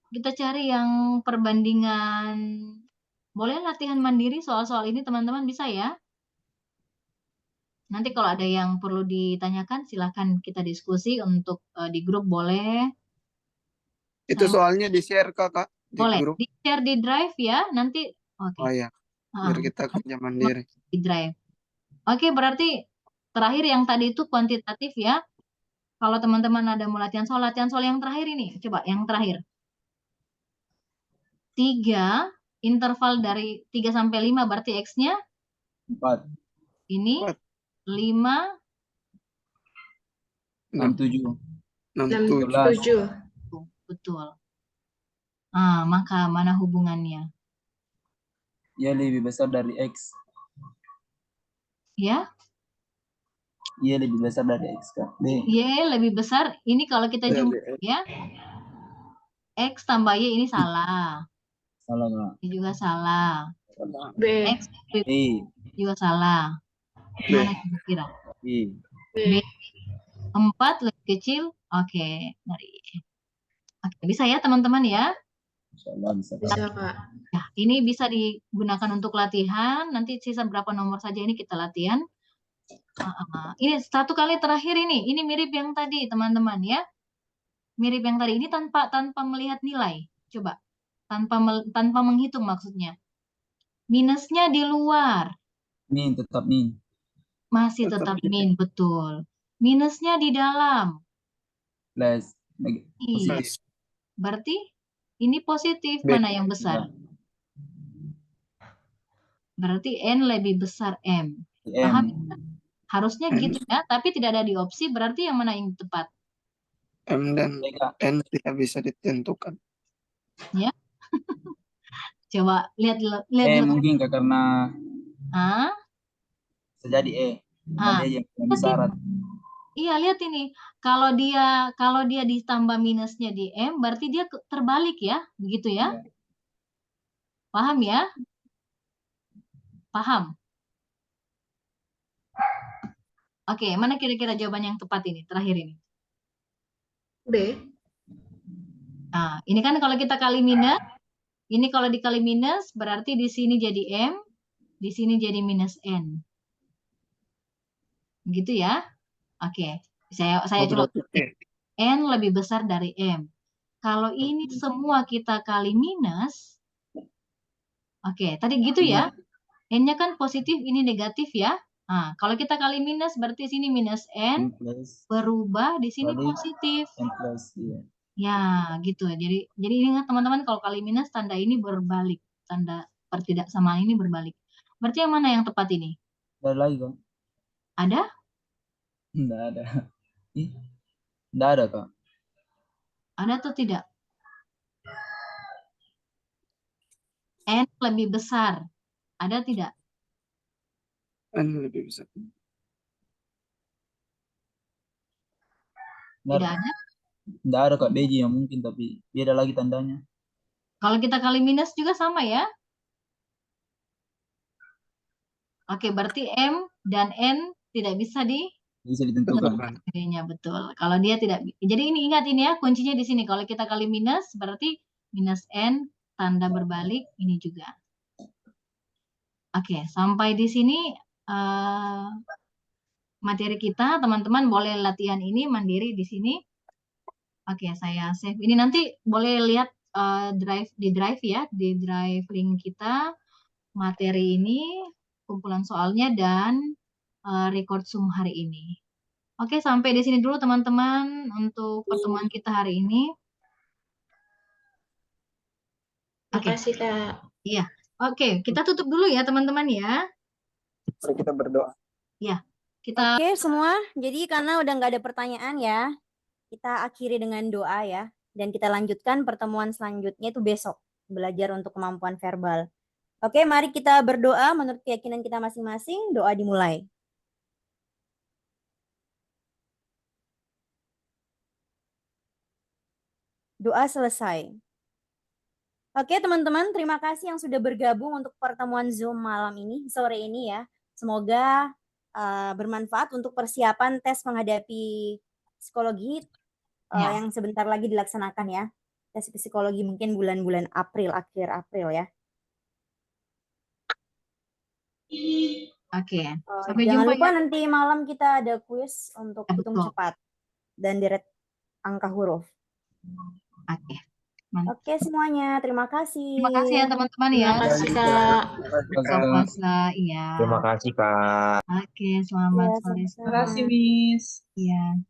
Kita cari yang perbandingan. Boleh latihan mandiri soal-soal ini teman-teman bisa ya. Nanti kalau ada yang perlu ditanyakan silahkan kita diskusi untuk di grup boleh. Itu soalnya di-share Kak di boleh grup. Di-share di drive ya. Nanti oke. Oh ya. Biar kita kerja mandiri. Di drive. Oke, berarti terakhir yang tadi itu kuantitatif ya. Kalau teman-teman ada mau latihan soal yang terakhir ini. Coba yang terakhir. 3 interval dari 3 sampai 5 berarti X-nya 4. ini 5 67. 67. Betul. Maka mana hubungannya? Y lebih besar dari X. Ya, Y lebih besar dari X, Kak. D. Y lebih besar. Ini kalau kita Dari jumlah X. ya. X tambah Y ini salah. Salah, Kak. Ini juga salah. B. X lebih B. juga salah. Mana kira-kira? B. B. 4 lebih kecil. Oke, dari Oke, bisa ya teman-teman ya. Insyaallah bisa, Kak. Bisa, Kak. Ya, ini bisa digunakan untuk latihan. Nanti sisa berapa nomor saja ini kita latihan. Ini satu kali terakhir ini. Ini mirip yang tadi, teman-teman ya. Mirip yang tadi. Ini tanpa melihat nilai. Coba. Tanpa menghitung maksudnya. Minusnya di luar. Min, tetap min. Masih tetap min, betul. Minusnya di dalam. Plus. Positif. Berarti ini positif. B. Mana yang besar? Berarti N lebih besar M. Paham? Harusnya gitu ya, tapi tidak ada di opsi, berarti yang mana yang tepat? M dan N tidak bisa ditentukan. Ya. Coba lihat dulu. Mungkin Kak, karena bisa jadi Dia yang syarat. Iya, lihat ini. Kalau dia ditambah minusnya di M, berarti dia terbalik ya, begitu ya? Paham ya? Paham? Oke, mana kira-kira jawaban yang tepat ini, terakhir ini? B. Nah, ini kan kalau kita kali minus, ini kalau dikali minus, berarti di sini jadi M, di sini jadi minus N. Gitu ya? Oke, saya coba. N lebih besar dari M. Kalau ini semua kita kali minus, oke, tadi gitu ya? N-nya kan positif, ini negatif ya? Nah, kalau kita kali minus, berarti sini minus N, berubah di sini positif. N plus, iya. Ya, gitu. Jadi ingat teman-teman, kalau kali minus, tanda ini berbalik. Tanda pertidaksamaan ini berbalik. Berarti yang mana yang tepat ini? Ada lagi, Kak? Ada? Tidak ada. Tidak ada, Kak. Ada atau tidak? N lebih besar. Ada tidak? N lebih besar. Tidak ada? Tidak ada, Kak. BJ yang mungkin, tapi beda lagi tandanya. Kalau kita kali minus juga sama ya? Oke, berarti M dan N tidak bisa bisa ditentukan. Betul. Kalau dia tidak, jadi ini ingat ini ya, kuncinya di sini. Kalau kita kali minus, berarti minus N, tanda berbalik, ini juga. Oke, sampai di sini materi kita, teman-teman boleh latihan ini mandiri di sini. Oke, saya save. Ini nanti boleh lihat di drive ya, di drive link kita, materi ini, kumpulan soalnya, dan record Zoom hari ini. Oke, sampai di sini dulu teman-teman untuk pertemuan kita hari ini. Terima kasih, Kak. Iya. Oke, kita tutup dulu ya teman-teman ya. Mari kita berdoa. Ya, kita. Oke semua, jadi karena udah nggak ada pertanyaan ya, kita akhiri dengan doa ya. Dan kita lanjutkan pertemuan selanjutnya itu besok, belajar untuk kemampuan verbal. Oke, mari kita berdoa menurut keyakinan kita masing-masing. Doa dimulai. Doa selesai. Oke teman-teman, terima kasih yang sudah bergabung untuk pertemuan Zoom malam ini, sore ini ya. Semoga bermanfaat untuk persiapan tes menghadapi psikologi yang sebentar lagi dilaksanakan ya. Tes psikologi mungkin bulan-bulan April, akhir April ya. Oke. Jangan lupa nanti malam kita ada kuis untuk hitung cepat dan deret angka huruf. Oke. Oke semuanya, terima kasih. Terima kasih ya teman-teman ya. Terima kasih, Kak. Iya. Terima kasih, Kak. Oke, selamat sore. Terima kasih, Miss. Iya.